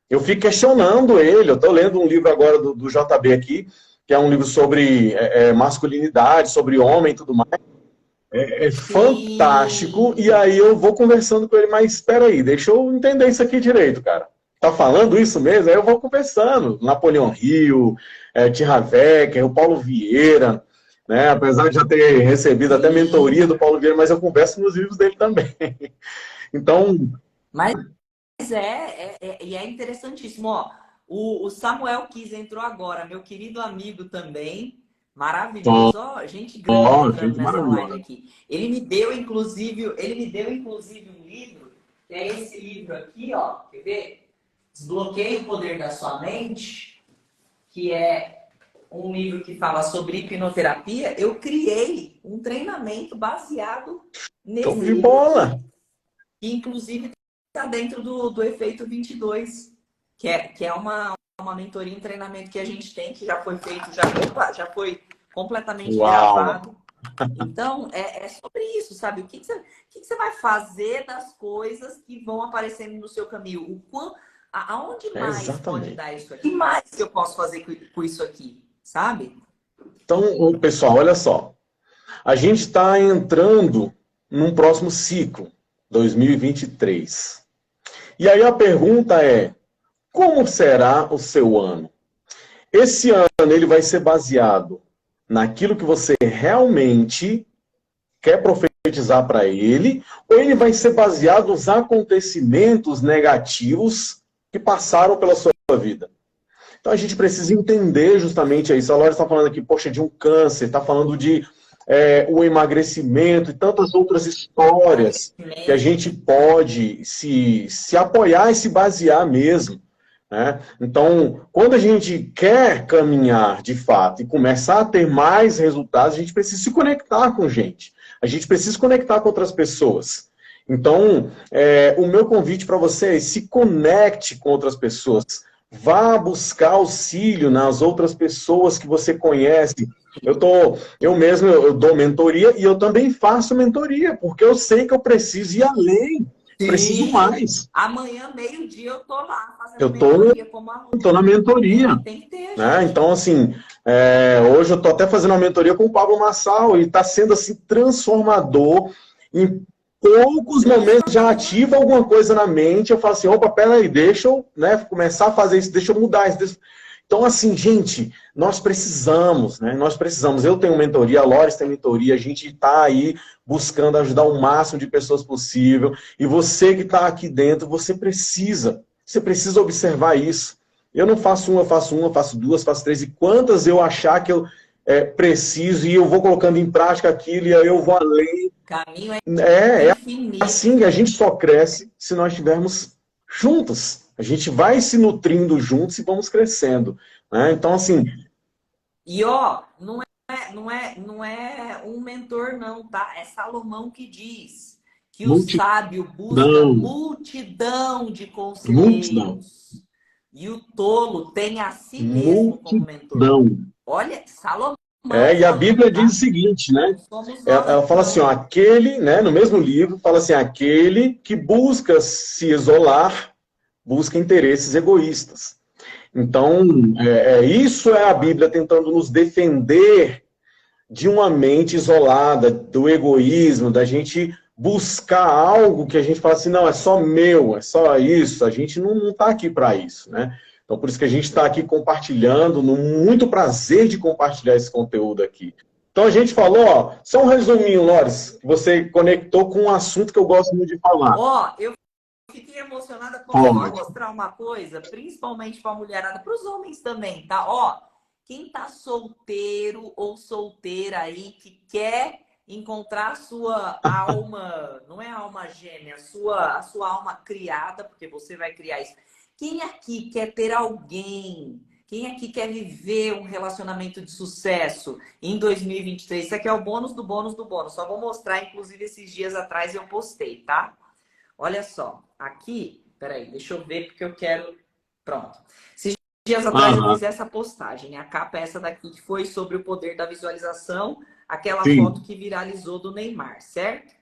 Eu fico questionando ele. Eu estou lendo um livro agora do JB aqui, que é um livro sobre masculinidade, sobre homem e tudo mais. É fantástico. E Sim. aí eu vou conversando com ele, mas espera aí, deixa eu entender isso aqui direito, cara. Tá falando isso mesmo? Aí eu vou conversando. Napoleão Hill, T. o Paulo Vieira, né? Apesar de já ter recebido até mentoria Sim. do Paulo Vieira, mas eu converso nos livros dele também. Então, Mas e é interessantíssimo. Ó, o Samuel Kiss entrou agora, meu querido amigo também. Maravilhoso. Ó, gente grande ó, entrando gente nessa live maravilhosa. aqui. Ele me deu, inclusive, um livro, que é esse livro aqui, ó. Quer ver? Desbloqueie o Poder da Sua Mente, que é um livro que fala sobre hipnoterapia. Eu criei um treinamento baseado Show nesse de livro bola. aqui, que inclusive está dentro do Efeito 22, que é uma mentoria em treinamento que a gente tem, que já foi feito, já foi completamente Uau. gravado. Então, é sobre isso, sabe? O que você vai fazer das coisas que vão aparecendo no seu caminho? Aonde É mais pode exatamente. dar isso aqui? O que mais que eu posso fazer com isso aqui? Sabe? Então, pessoal, olha só. A gente está entrando num próximo ciclo, 2023. E aí a pergunta é, como será o seu ano? Esse ano ele vai ser baseado naquilo que você realmente quer profetizar para ele, ou ele vai ser baseado nos acontecimentos negativos que passaram pela sua vida? Então a gente precisa entender justamente isso. A Laura está falando aqui, poxa, de um câncer, está falando de o emagrecimento e tantas outras histórias que a Emagrecimento. gente pode se apoiar e se basear mesmo. Né? Então, quando a gente quer caminhar de fato e começar a ter mais resultados, a gente precisa se conectar com gente. A gente precisa se conectar com outras pessoas. Então, o meu convite para você é se conecte com outras pessoas. Vá buscar auxílio nas outras pessoas que você conhece. Eu mesmo eu dou mentoria e eu também faço mentoria, porque eu sei que eu preciso ir além, preciso Sim. mais. Amanhã, meio-dia, eu tô lá fazendo Eu mentoria como aluna. tô na mentoria, Tem que ter, né? gente. Então, assim, hoje eu estou até fazendo uma mentoria com o Pablo Marçal e está sendo assim transformador. Em poucos momentos já Transformador. ativa alguma coisa na mente. Eu falo assim, opa, peraí, deixa eu, né, começar a fazer isso, deixa eu mudar isso. Então, assim, gente, nós precisamos, né? Nós precisamos. Eu tenho mentoria, a Loris tem mentoria, a gente está aí buscando ajudar o máximo de pessoas possível. E você que está aqui dentro, você precisa observar isso. Eu não faço uma, eu faço duas, faço três, e quantas eu achar que eu preciso, e eu vou colocando em prática aquilo, e aí eu vou além. O caminho é É infinito. assim que a gente só cresce se nós estivermos juntos. A gente vai se nutrindo juntos e vamos crescendo. Né? Então, assim, E ó, não é um mentor, não, tá? É Salomão que diz que o sábio busca multidão de conselheiros e o tolo tem a si mesmo como mentor. Olha, Salomão. E a Bíblia diz o seguinte, né? Ela fala assim, ó, aquele, né, no mesmo livro, fala assim, aquele que busca se isolar, busca interesses egoístas. Então, isso é a Bíblia tentando nos defender de uma mente isolada, do egoísmo, da gente buscar algo que a gente fala assim, não, é só meu, é só isso, a gente não está aqui para isso, né? Então, por isso que a gente está aqui compartilhando, no muito prazer de compartilhar esse conteúdo aqui. Então, a gente falou, ó, só um resuminho, Loris, que você conectou com um assunto que eu gosto muito de falar. Ó, eu fiquei emocionada com só mostrar uma coisa, principalmente para a mulherada, para os homens também, tá? Ó, quem tá solteiro ou solteira aí, que quer encontrar a sua alma, não é alma gêmea, a sua alma criada, porque você vai criar isso. Quem aqui quer ter alguém? Quem aqui quer viver um relacionamento de sucesso em 2023? Isso aqui é o bônus do bônus do bônus. Só vou mostrar, inclusive, esses dias atrás eu postei, tá? Olha só, aqui, peraí, deixa eu ver porque eu quero... Pronto. Esses dias atrás eu fiz essa postagem. A capa é essa daqui, que foi sobre o poder da visualização, aquela foto que viralizou do Neymar, certo?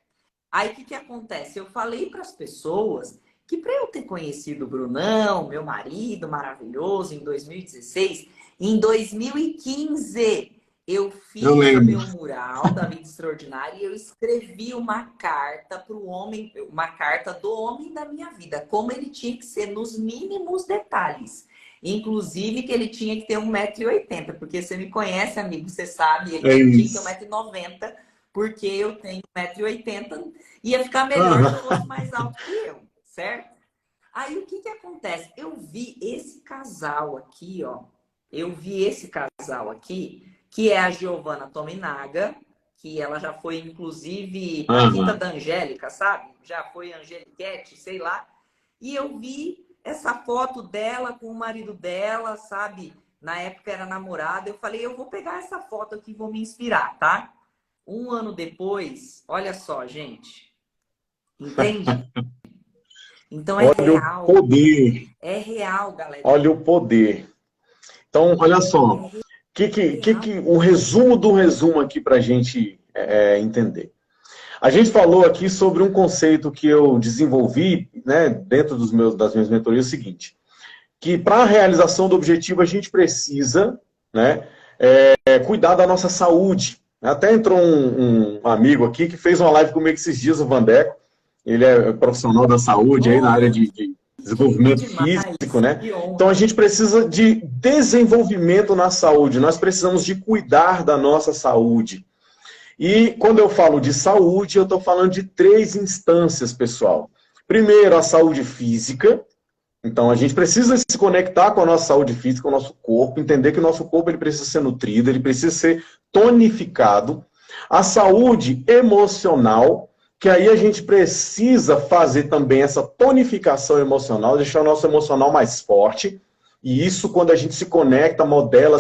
Aí, o que acontece? Eu falei para as pessoas que para eu ter conhecido o Brunão, meu marido maravilhoso, em 2016, em 2015, eu fiz o meu mural da Vida Extraordinária e eu escrevi uma carta para o homem, uma carta do homem da minha vida, como ele tinha que ser nos mínimos detalhes. Inclusive que ele tinha que ter 1,80 m, porque você me conhece, amigo, você sabe, ele tinha que ter 1,90 m, porque eu tenho 1,80 m, ia ficar melhor se eu fosse mais alto que eu. Certo? Aí o que acontece? Eu vi esse casal aqui, ó. Eu vi esse casal aqui, que é a Giovanna Tominaga, que ela já foi, inclusive, a Quinta da Angélica, sabe? Já foi Angeliquete, sei lá. E eu vi essa foto dela com o marido dela, sabe? Na época era namorada. Eu falei, eu vou pegar essa foto aqui e vou me inspirar, tá? Um ano depois, olha só, gente. Entende? Então é real. Olha o poder. É real, galera. Olha o poder. Então, olha só. O resumo do resumo aqui para a gente entender. A gente falou aqui sobre um conceito que eu desenvolvi, né, dentro das minhas mentorias, o seguinte, que para a realização do objetivo a gente precisa, né, cuidar da nossa saúde. Até entrou um amigo aqui que fez uma live comigo esses dias, o Vandeco. Ele é profissional da saúde aí na área de desenvolvimento físico, né? Então a gente precisa de desenvolvimento na saúde, nós precisamos de cuidar da nossa saúde. E quando eu falo de saúde, eu estou falando de 3 instâncias, pessoal. Primeiro, a saúde física. Então a gente precisa se conectar com a nossa saúde física, com o nosso corpo, entender que o nosso corpo ele precisa ser nutrido, ele precisa ser tonificado. A saúde emocional, que aí a gente precisa fazer também essa tonificação emocional, deixar o nosso emocional mais forte. E isso, quando a gente se conecta, modela,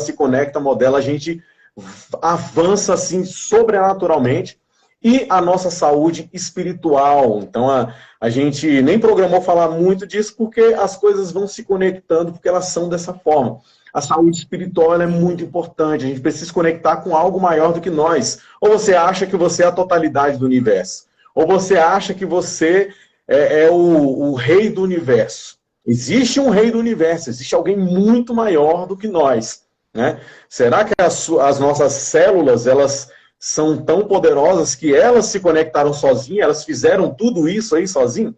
a gente avança assim sobrenaturalmente. E a nossa saúde espiritual. Então, a gente nem programou falar muito disso porque as coisas vão se conectando, porque elas são dessa forma. A saúde espiritual ela é muito importante. A gente precisa se conectar com algo maior do que nós. Ou você acha que você é a totalidade do universo? Ou você acha que você é o rei do universo? Existe um rei do universo, existe alguém muito maior do que nós, né? Será que as nossas células, elas são tão poderosas que elas se conectaram sozinhas, elas fizeram tudo isso aí sozinhas?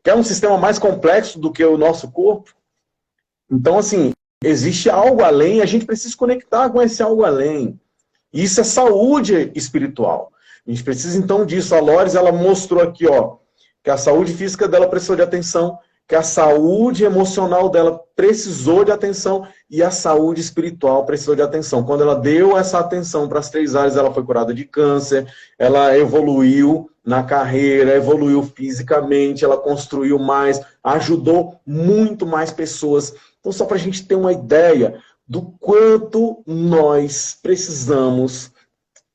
Que é um sistema mais complexo do que o nosso corpo? Então, assim, existe algo além, a gente precisa se conectar com esse algo além. Isso é saúde espiritual. A gente precisa, então, disso. A Loris, ela mostrou aqui, ó, que a saúde física dela precisou de atenção, que a saúde emocional dela precisou de atenção e a saúde espiritual precisou de atenção. Quando ela deu essa atenção para as 3 áreas, ela foi curada de câncer, ela evoluiu na carreira, evoluiu fisicamente, ela construiu mais, ajudou muito mais pessoas. Então, só para a gente ter uma ideia do quanto nós precisamos,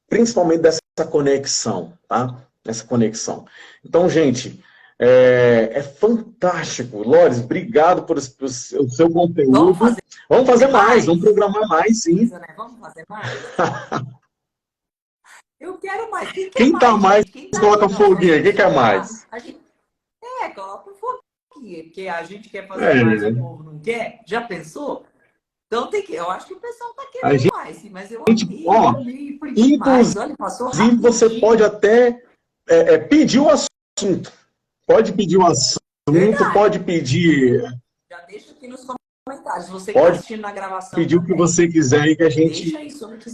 principalmente dessa conexão, tá? essa conexão. Então, gente, é fantástico. Lores, obrigado por o seu conteúdo. Vamos fazer mais, vamos programar mais, sim. Né? Vamos fazer mais? Eu quero mais. Quem tá mais, coloca foguinho aí. Quem quer mais? Coloca um foguinho, porque a gente quer fazer mais, o povo não quer. Já pensou? Então tem que. Eu acho que o pessoal tá querendo mais, sim, mas eu amei, foi demais. Olha, passou rapidinho. Você pode até pedir o assunto. Pode pedir o assunto, pode pedir. Já deixa aqui nos comentários. Você que está assistindo na gravação. Pedir o que você quiser e que a gente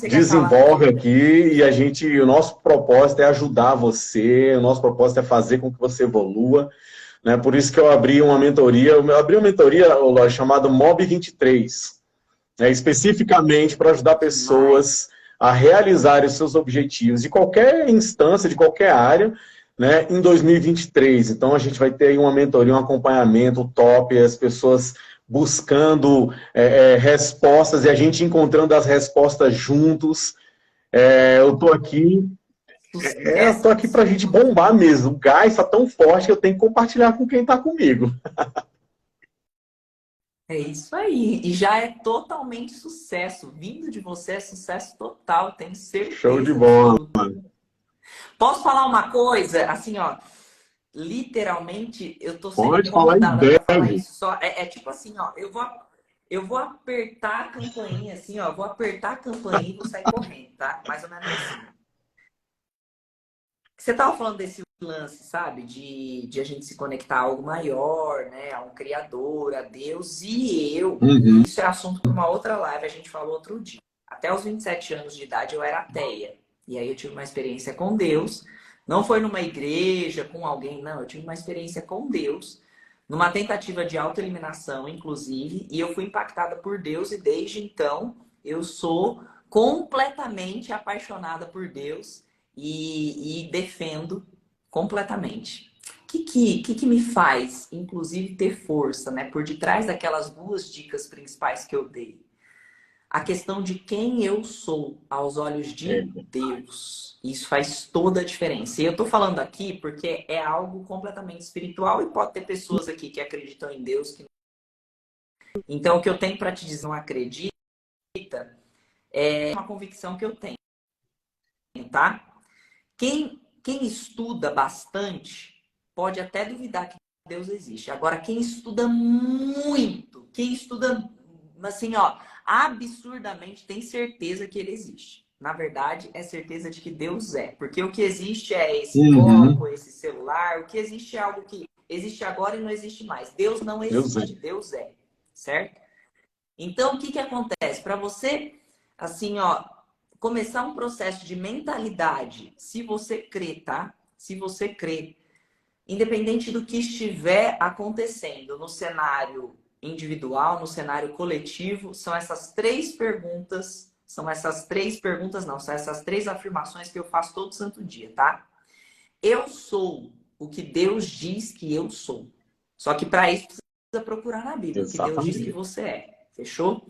desenvolve aqui. E o nosso propósito é ajudar você, o nosso propósito é fazer com que você evolua. Né? Por isso que eu abri uma mentoria. Eu abri uma mentoria chamada Mob 23. Especificamente para ajudar pessoas a realizarem os seus objetivos de qualquer instância, de qualquer área, né, em 2023. Então, a gente vai ter aí uma mentoria, um acompanhamento top, as pessoas buscando respostas e a gente encontrando as respostas juntos. Eu estou aqui para a gente bombar mesmo. O gás está tão forte que eu tenho que compartilhar com quem está comigo. É isso aí. E já é totalmente sucesso. Vindo de você é sucesso total, tenho certeza. Show de bola, mano. Posso falar uma coisa? Assim, ó. Literalmente, eu tô sendo Pode falar pra falar isso. Só, tipo assim, ó. Eu vou apertar a campainha, assim, ó. Vou apertar a campainha e vou sair correndo, tá? Mais ou menos assim. Você tava falando desse lance, sabe? De a gente se conectar a algo maior, né? A um criador, a Deus e eu. Uhum. Isso é assunto para uma outra live, a gente falou outro dia. Até os 27 anos de idade eu era ateia. E aí eu tive uma experiência com Deus. Não foi numa igreja, com alguém, não. Eu tive uma experiência com Deus. Numa tentativa de autoeliminação, inclusive. E eu fui impactada por Deus. E desde então eu sou completamente apaixonada por Deus. E defendo completamente. O que me faz, inclusive, ter força, né? Por detrás daquelas duas dicas principais que eu dei. A questão de quem eu sou aos olhos de Deus. Isso faz toda a diferença. E eu tô falando aqui porque é algo completamente espiritual e pode ter pessoas aqui que acreditam em Deus. Então, o que eu tenho para te dizer, não acredita, é uma convicção que eu tenho, tá? Quem estuda bastante pode até duvidar que Deus existe. Agora, quem estuda muito, quem estuda, assim, ó, absurdamente, tem certeza que ele existe. Na verdade, é certeza de que Deus é. Porque o que existe é esse copo, esse celular. O que existe é algo que existe agora e não existe mais. Deus não existe, Deus é. Certo? Então, o que acontece? Para você, assim, ó, começar um processo de mentalidade, se você crê, tá? Se você crê, independente do que estiver acontecendo no cenário individual, no cenário coletivo, são essas três perguntas, são essas três afirmações que eu faço todo santo dia, tá? Eu sou o que Deus diz que eu sou. Só que para isso precisa procurar na Bíblia o que Deus diz que você é. Fechou?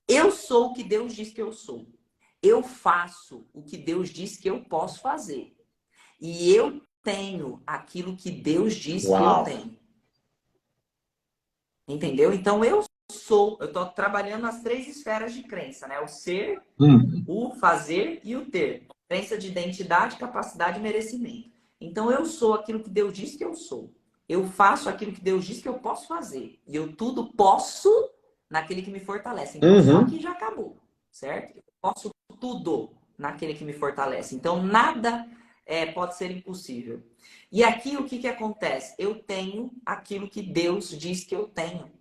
Eu sou o que Deus diz que eu sou. Eu faço o que Deus diz que eu posso fazer. E eu tenho aquilo que Deus diz que eu tenho. Entendeu? Então eu estou trabalhando as três esferas de crença, né? O ser, o fazer e o ter. Crença de identidade, capacidade e merecimento. Então eu sou aquilo que Deus diz que eu sou. Eu faço aquilo que Deus diz que eu posso fazer. E eu tudo posso naquele que me fortalece. Então só aqui já acabou, certo? Eu posso tudo naquele que me fortalece. Então nada pode ser impossível. E aqui o que acontece? Eu tenho aquilo que Deus diz que eu tenho.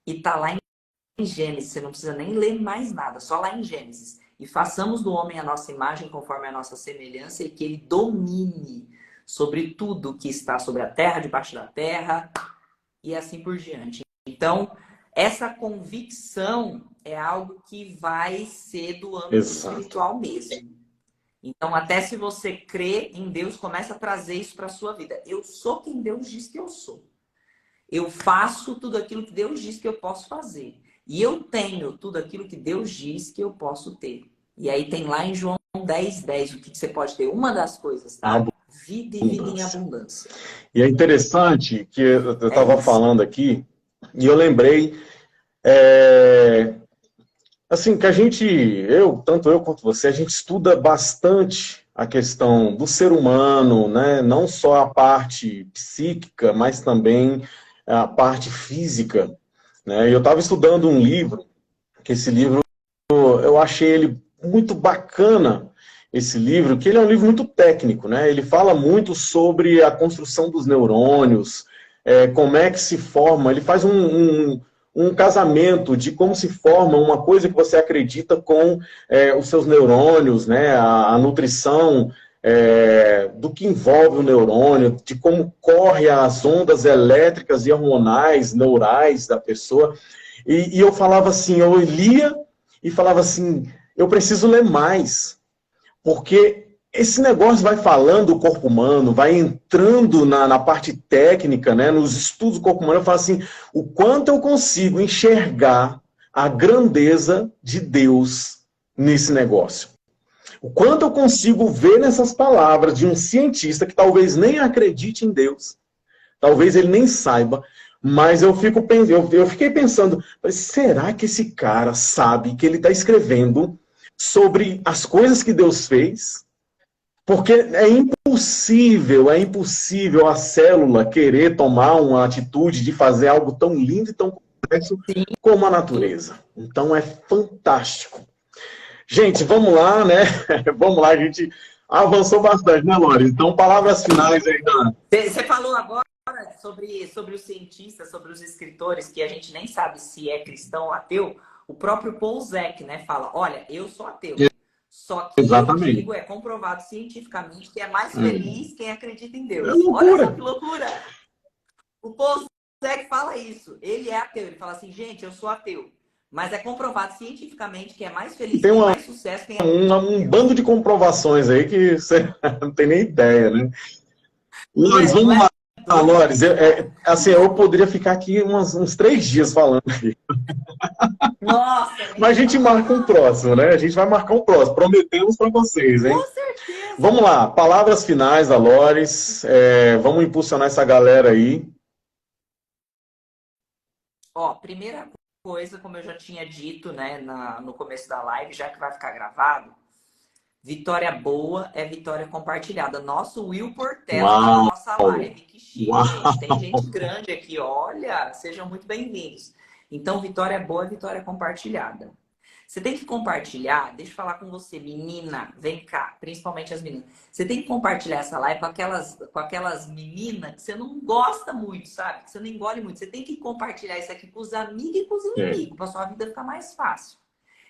E tá lá em Gênesis. Você não precisa nem ler mais nada. Só lá em Gênesis. E façamos do homem a nossa imagem conforme a nossa semelhança e que ele domine sobre tudo que está sobre a terra, debaixo da terra e assim por diante. Então, essa convicção é algo que vai ser do âmbito espiritual mesmo. Então, até se você crê em Deus, começa a trazer isso para a sua vida. Eu sou quem Deus diz que eu sou. Eu faço tudo aquilo que Deus diz que eu posso fazer. E eu tenho tudo aquilo que Deus diz que eu posso ter. E aí tem lá em João 10:10 o que você pode ter. Uma das coisas, tá? vida e vida em abundância. E é interessante que eu É estava isso. falando aqui, e eu lembrei, assim, que tanto eu quanto você, a gente estuda bastante a questão do ser humano, né? Não só a parte psíquica, mas também a parte física, né? E eu estava estudando um livro, que esse livro, eu achei ele muito bacana, esse livro, que ele é um livro muito técnico, né? Ele fala muito sobre a construção dos neurônios, como é que se forma, ele faz um casamento de como se forma uma coisa que você acredita com os seus neurônios, né? A nutrição do que envolve o neurônio, de como corre as ondas elétricas e hormonais, neurais da pessoa. E eu falava assim, eu lia e falava assim, eu preciso ler mais, porque esse negócio vai falando do corpo humano, vai entrando na parte técnica, né, nos estudos do corpo humano, eu falo assim, o quanto eu consigo enxergar a grandeza de Deus nesse negócio. O quanto eu consigo ver nessas palavras de um cientista que talvez nem acredite em Deus, talvez ele nem saiba, mas eu fiquei pensando, será que esse cara sabe que ele está escrevendo sobre as coisas que Deus fez? Porque é impossível a célula querer tomar uma atitude de fazer algo tão lindo e tão complexo Sim. como a natureza. Então é fantástico. Gente, vamos lá, né? Vamos lá, a gente avançou bastante, né, Lore? Então, palavras finais aí, Dana. Você falou agora sobre os cientistas, sobre os escritores, que a gente nem sabe se é cristão ou ateu. O próprio Paul Zek, né, fala, olha, eu sou ateu. Só que Exatamente. eu digo, é comprovado cientificamente que é mais feliz quem acredita em Deus. É loucura. Olha só que loucura! O Paul Zek fala isso. Ele é ateu. Ele fala assim, gente, eu sou ateu. Mas é comprovado cientificamente que é mais feliz, tem mais sucesso quem acredita em Deus. Um bando de comprovações aí que você não tem nem ideia, né? Lores, vamos lá. Lores, assim, eu poderia ficar aqui uns 3 dias falando aqui. Nossa! Mas a gente marca um próximo, né? A gente vai marcar um próximo. Prometemos para vocês, hein? Com certeza! Vamos lá, palavras finais da Lores. Vamos impulsionar essa galera aí. Ó, primeira coisa, como eu já tinha dito, né, no começo da live, já que vai ficar gravado, vitória boa é vitória compartilhada. Nosso Will Portela tá na nossa live. Que chique, gente. Tem gente grande aqui, olha. Sejam muito bem-vindos. Então, vitória boa é vitória compartilhada. Você tem que compartilhar, deixa eu falar com você, menina, vem cá, principalmente as meninas. Você tem que compartilhar essa live com aquelas meninas que você não gosta muito, sabe? Que você não engole muito. Você tem que compartilhar isso aqui com os amigos e com os inimigos, para sua vida ficar mais fácil.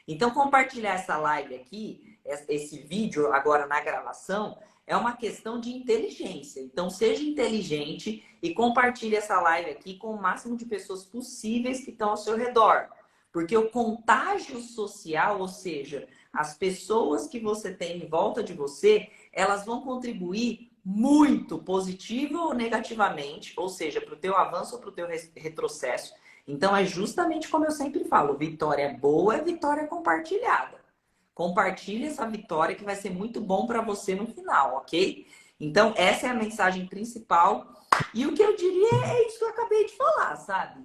Então, compartilhar essa live aqui, esse vídeo agora na gravação, é uma questão de inteligência. Então, seja inteligente e compartilhe essa live aqui com o máximo de pessoas possíveis que estão ao seu redor. Porque o contágio social, ou seja, as pessoas que você tem em volta de você, elas vão contribuir muito, positivo ou negativamente, ou seja, para o teu avanço ou para o teu retrocesso. Então, é justamente como eu sempre falo, vitória boa é vitória compartilhada. Compartilhe essa vitória que vai ser muito bom para você no final, ok? Então, essa é a mensagem principal. E o que eu diria é isso que eu acabei de falar, sabe?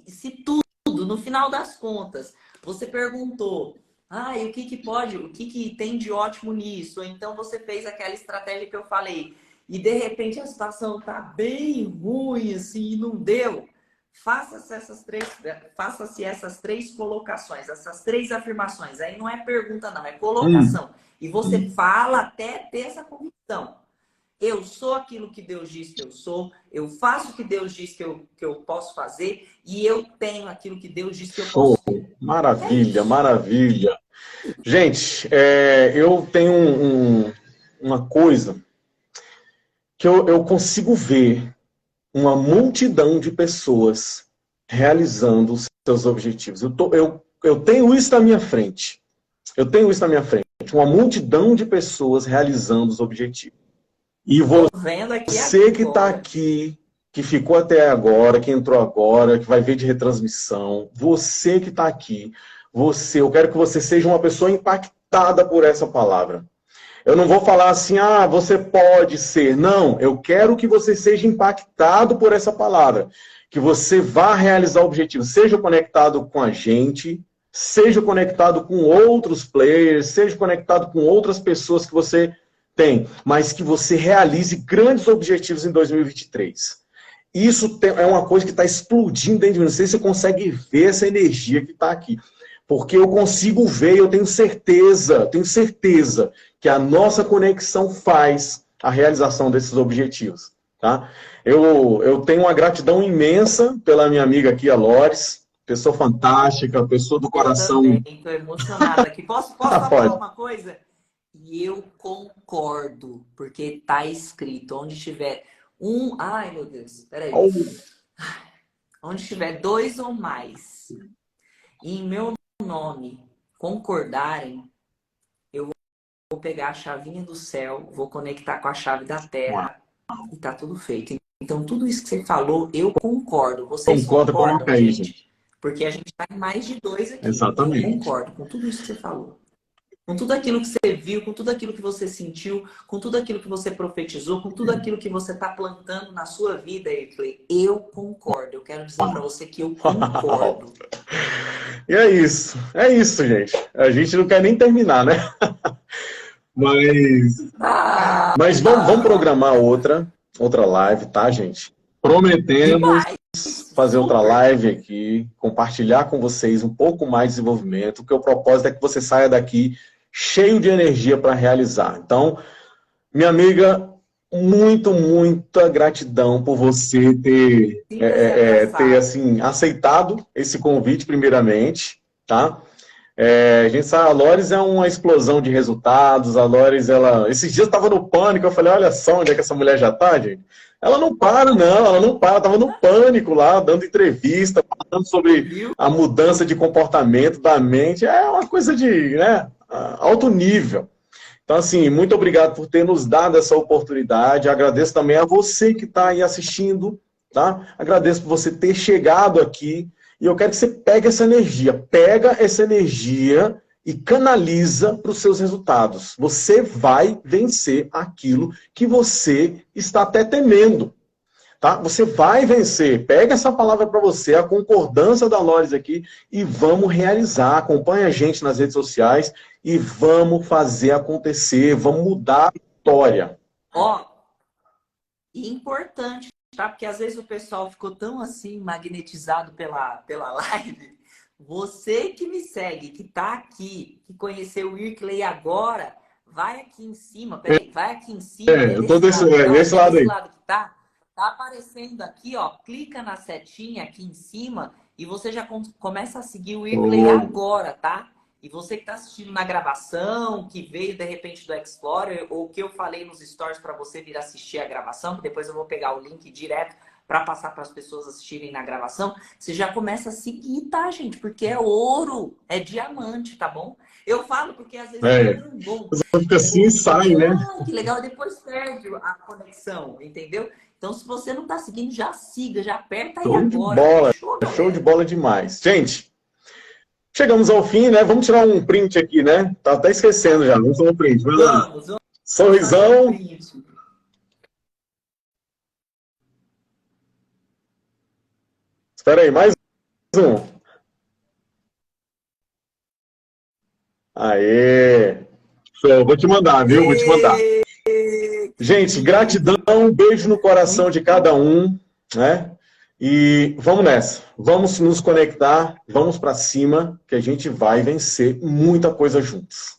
Se tudo, no final das contas, você perguntou, o que tem de ótimo nisso? Ou então você fez aquela estratégia que eu falei, e de repente a situação tá bem ruim, assim, e não deu. Faça-se essas 3 colocações, essas 3 afirmações. Aí não é pergunta, não, é colocação. E você fala até ter essa convicção. Eu sou aquilo que Deus diz que eu sou, eu faço o que Deus diz que eu posso fazer e eu tenho aquilo que Deus diz que eu posso ter. Maravilha, maravilha. Gente, eu tenho uma coisa que eu consigo ver uma multidão de pessoas realizando os seus objetivos. Eu tenho isso na minha frente. Eu tenho isso na minha frente. Uma multidão de pessoas realizando os objetivos. E você que está aqui, que ficou até agora, que entrou agora, que vai ver de retransmissão, você que está aqui, eu quero que você seja uma pessoa impactada por essa palavra. Eu não vou falar assim, ah, você pode ser. Não, eu quero que você seja impactado por essa palavra. Que você vá realizar o objetivo. Seja conectado com a gente, seja conectado com outros players, seja conectado com outras pessoas que você tem, mas que você realize grandes objetivos em 2023. Isso é uma coisa que está explodindo dentro de mim. Não sei se você consegue ver essa energia que está aqui. Porque eu consigo ver, eu tenho certeza que a nossa conexão faz a realização desses objetivos. Tá? Eu tenho uma gratidão imensa pela minha amiga aqui, a Lores, pessoa fantástica, pessoa do coração. Eu também, estou emocionada aqui. Posso falar Pode. uma coisa? E eu concordo, porque está escrito, onde tiver um... Ai, meu Deus, peraí. Oh. Onde tiver 2 ou mais, e em meu nome concordarem, eu vou pegar a chavinha do céu, vou conectar com a chave da terra e tá tudo feito. Então, tudo isso que você falou, eu concordo. Vocês concordam, aí, gente? Porque a gente tá em mais de 2 aqui. Exatamente. Eu concordo com tudo isso que você falou. Com tudo aquilo que você viu, com tudo aquilo que você sentiu, com tudo aquilo que você profetizou, com tudo aquilo que você está plantando na sua vida, Irkley, eu concordo. Eu quero dizer para você que eu concordo. E é isso, gente. A gente não quer nem terminar, né? Mas vamos programar outra live, tá, gente? Prometemos fazer outra live aqui, compartilhar com vocês um pouco mais de desenvolvimento, porque o propósito é que você saia daqui cheio de energia para realizar. Então, minha amiga, muita gratidão por você ter assim, aceitado esse convite, primeiramente, tá? A gente sabe, a Lores é uma explosão de resultados, a Lores, esses dias eu estava no pânico, eu falei, olha só onde é que essa mulher já está, gente. Ela não para, estava no pânico lá, dando entrevista, falando sobre a mudança de comportamento da mente, é uma coisa de alto nível. Então, assim, muito obrigado por ter nos dado essa oportunidade, agradeço também a você que está aí assistindo, tá? Agradeço por você ter chegado aqui, e eu quero que você pegue essa energia e canaliza para os seus resultados. Você vai vencer aquilo que você está até temendo. Tá? Você vai vencer. Pega essa palavra para você, a concordância da Lores aqui, e vamos realizar. Acompanhe a gente nas redes sociais e vamos fazer acontecer. Vamos mudar a história. Importante, tá? Porque às vezes o pessoal ficou tão assim, magnetizado pela live. Você que me segue, que tá aqui, que conheceu o Irkley agora, vai aqui em cima, peraí, vai aqui em cima. Eu tô desse lado aí. Lado que tá aparecendo aqui, ó, clica na setinha aqui em cima e você já começa a seguir o Irkley agora, tá? E você que tá assistindo na gravação, que veio de repente do Explorer, ou que eu falei nos stories para você vir assistir a gravação, que depois eu vou pegar o link direto para passar para as pessoas assistirem na gravação, você já começa a seguir, tá, gente? Porque é ouro, é diamante, tá bom? Eu falo porque às vezes é tão bom. Você fica assim e sai, né? Que legal, depois perde a conexão, entendeu? Então, se você não tá seguindo, já siga, já aperta aí agora. Bola. Show de bola demais. Gente, chegamos ao fim, né? Vamos tirar um print aqui, né? Tá até esquecendo já. Vamos fazer um print. Vamos. Sorrisão. Espera aí, mais um. Aê! Show, vou te mandar, viu? Vou te mandar. Gente, gratidão, um beijo no coração de cada um, né? E vamos nessa. Vamos nos conectar, vamos para cima, que a gente vai vencer muita coisa juntos.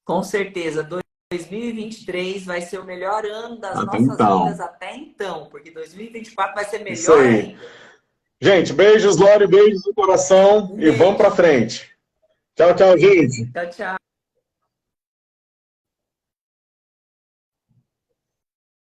Com certeza. 2023 vai ser o melhor ano das nossas vidas até então, porque 2024 vai ser melhor ainda. Gente, beijos, Lore, beijos no coração e vamos para frente. Tchau, gente. Tchau.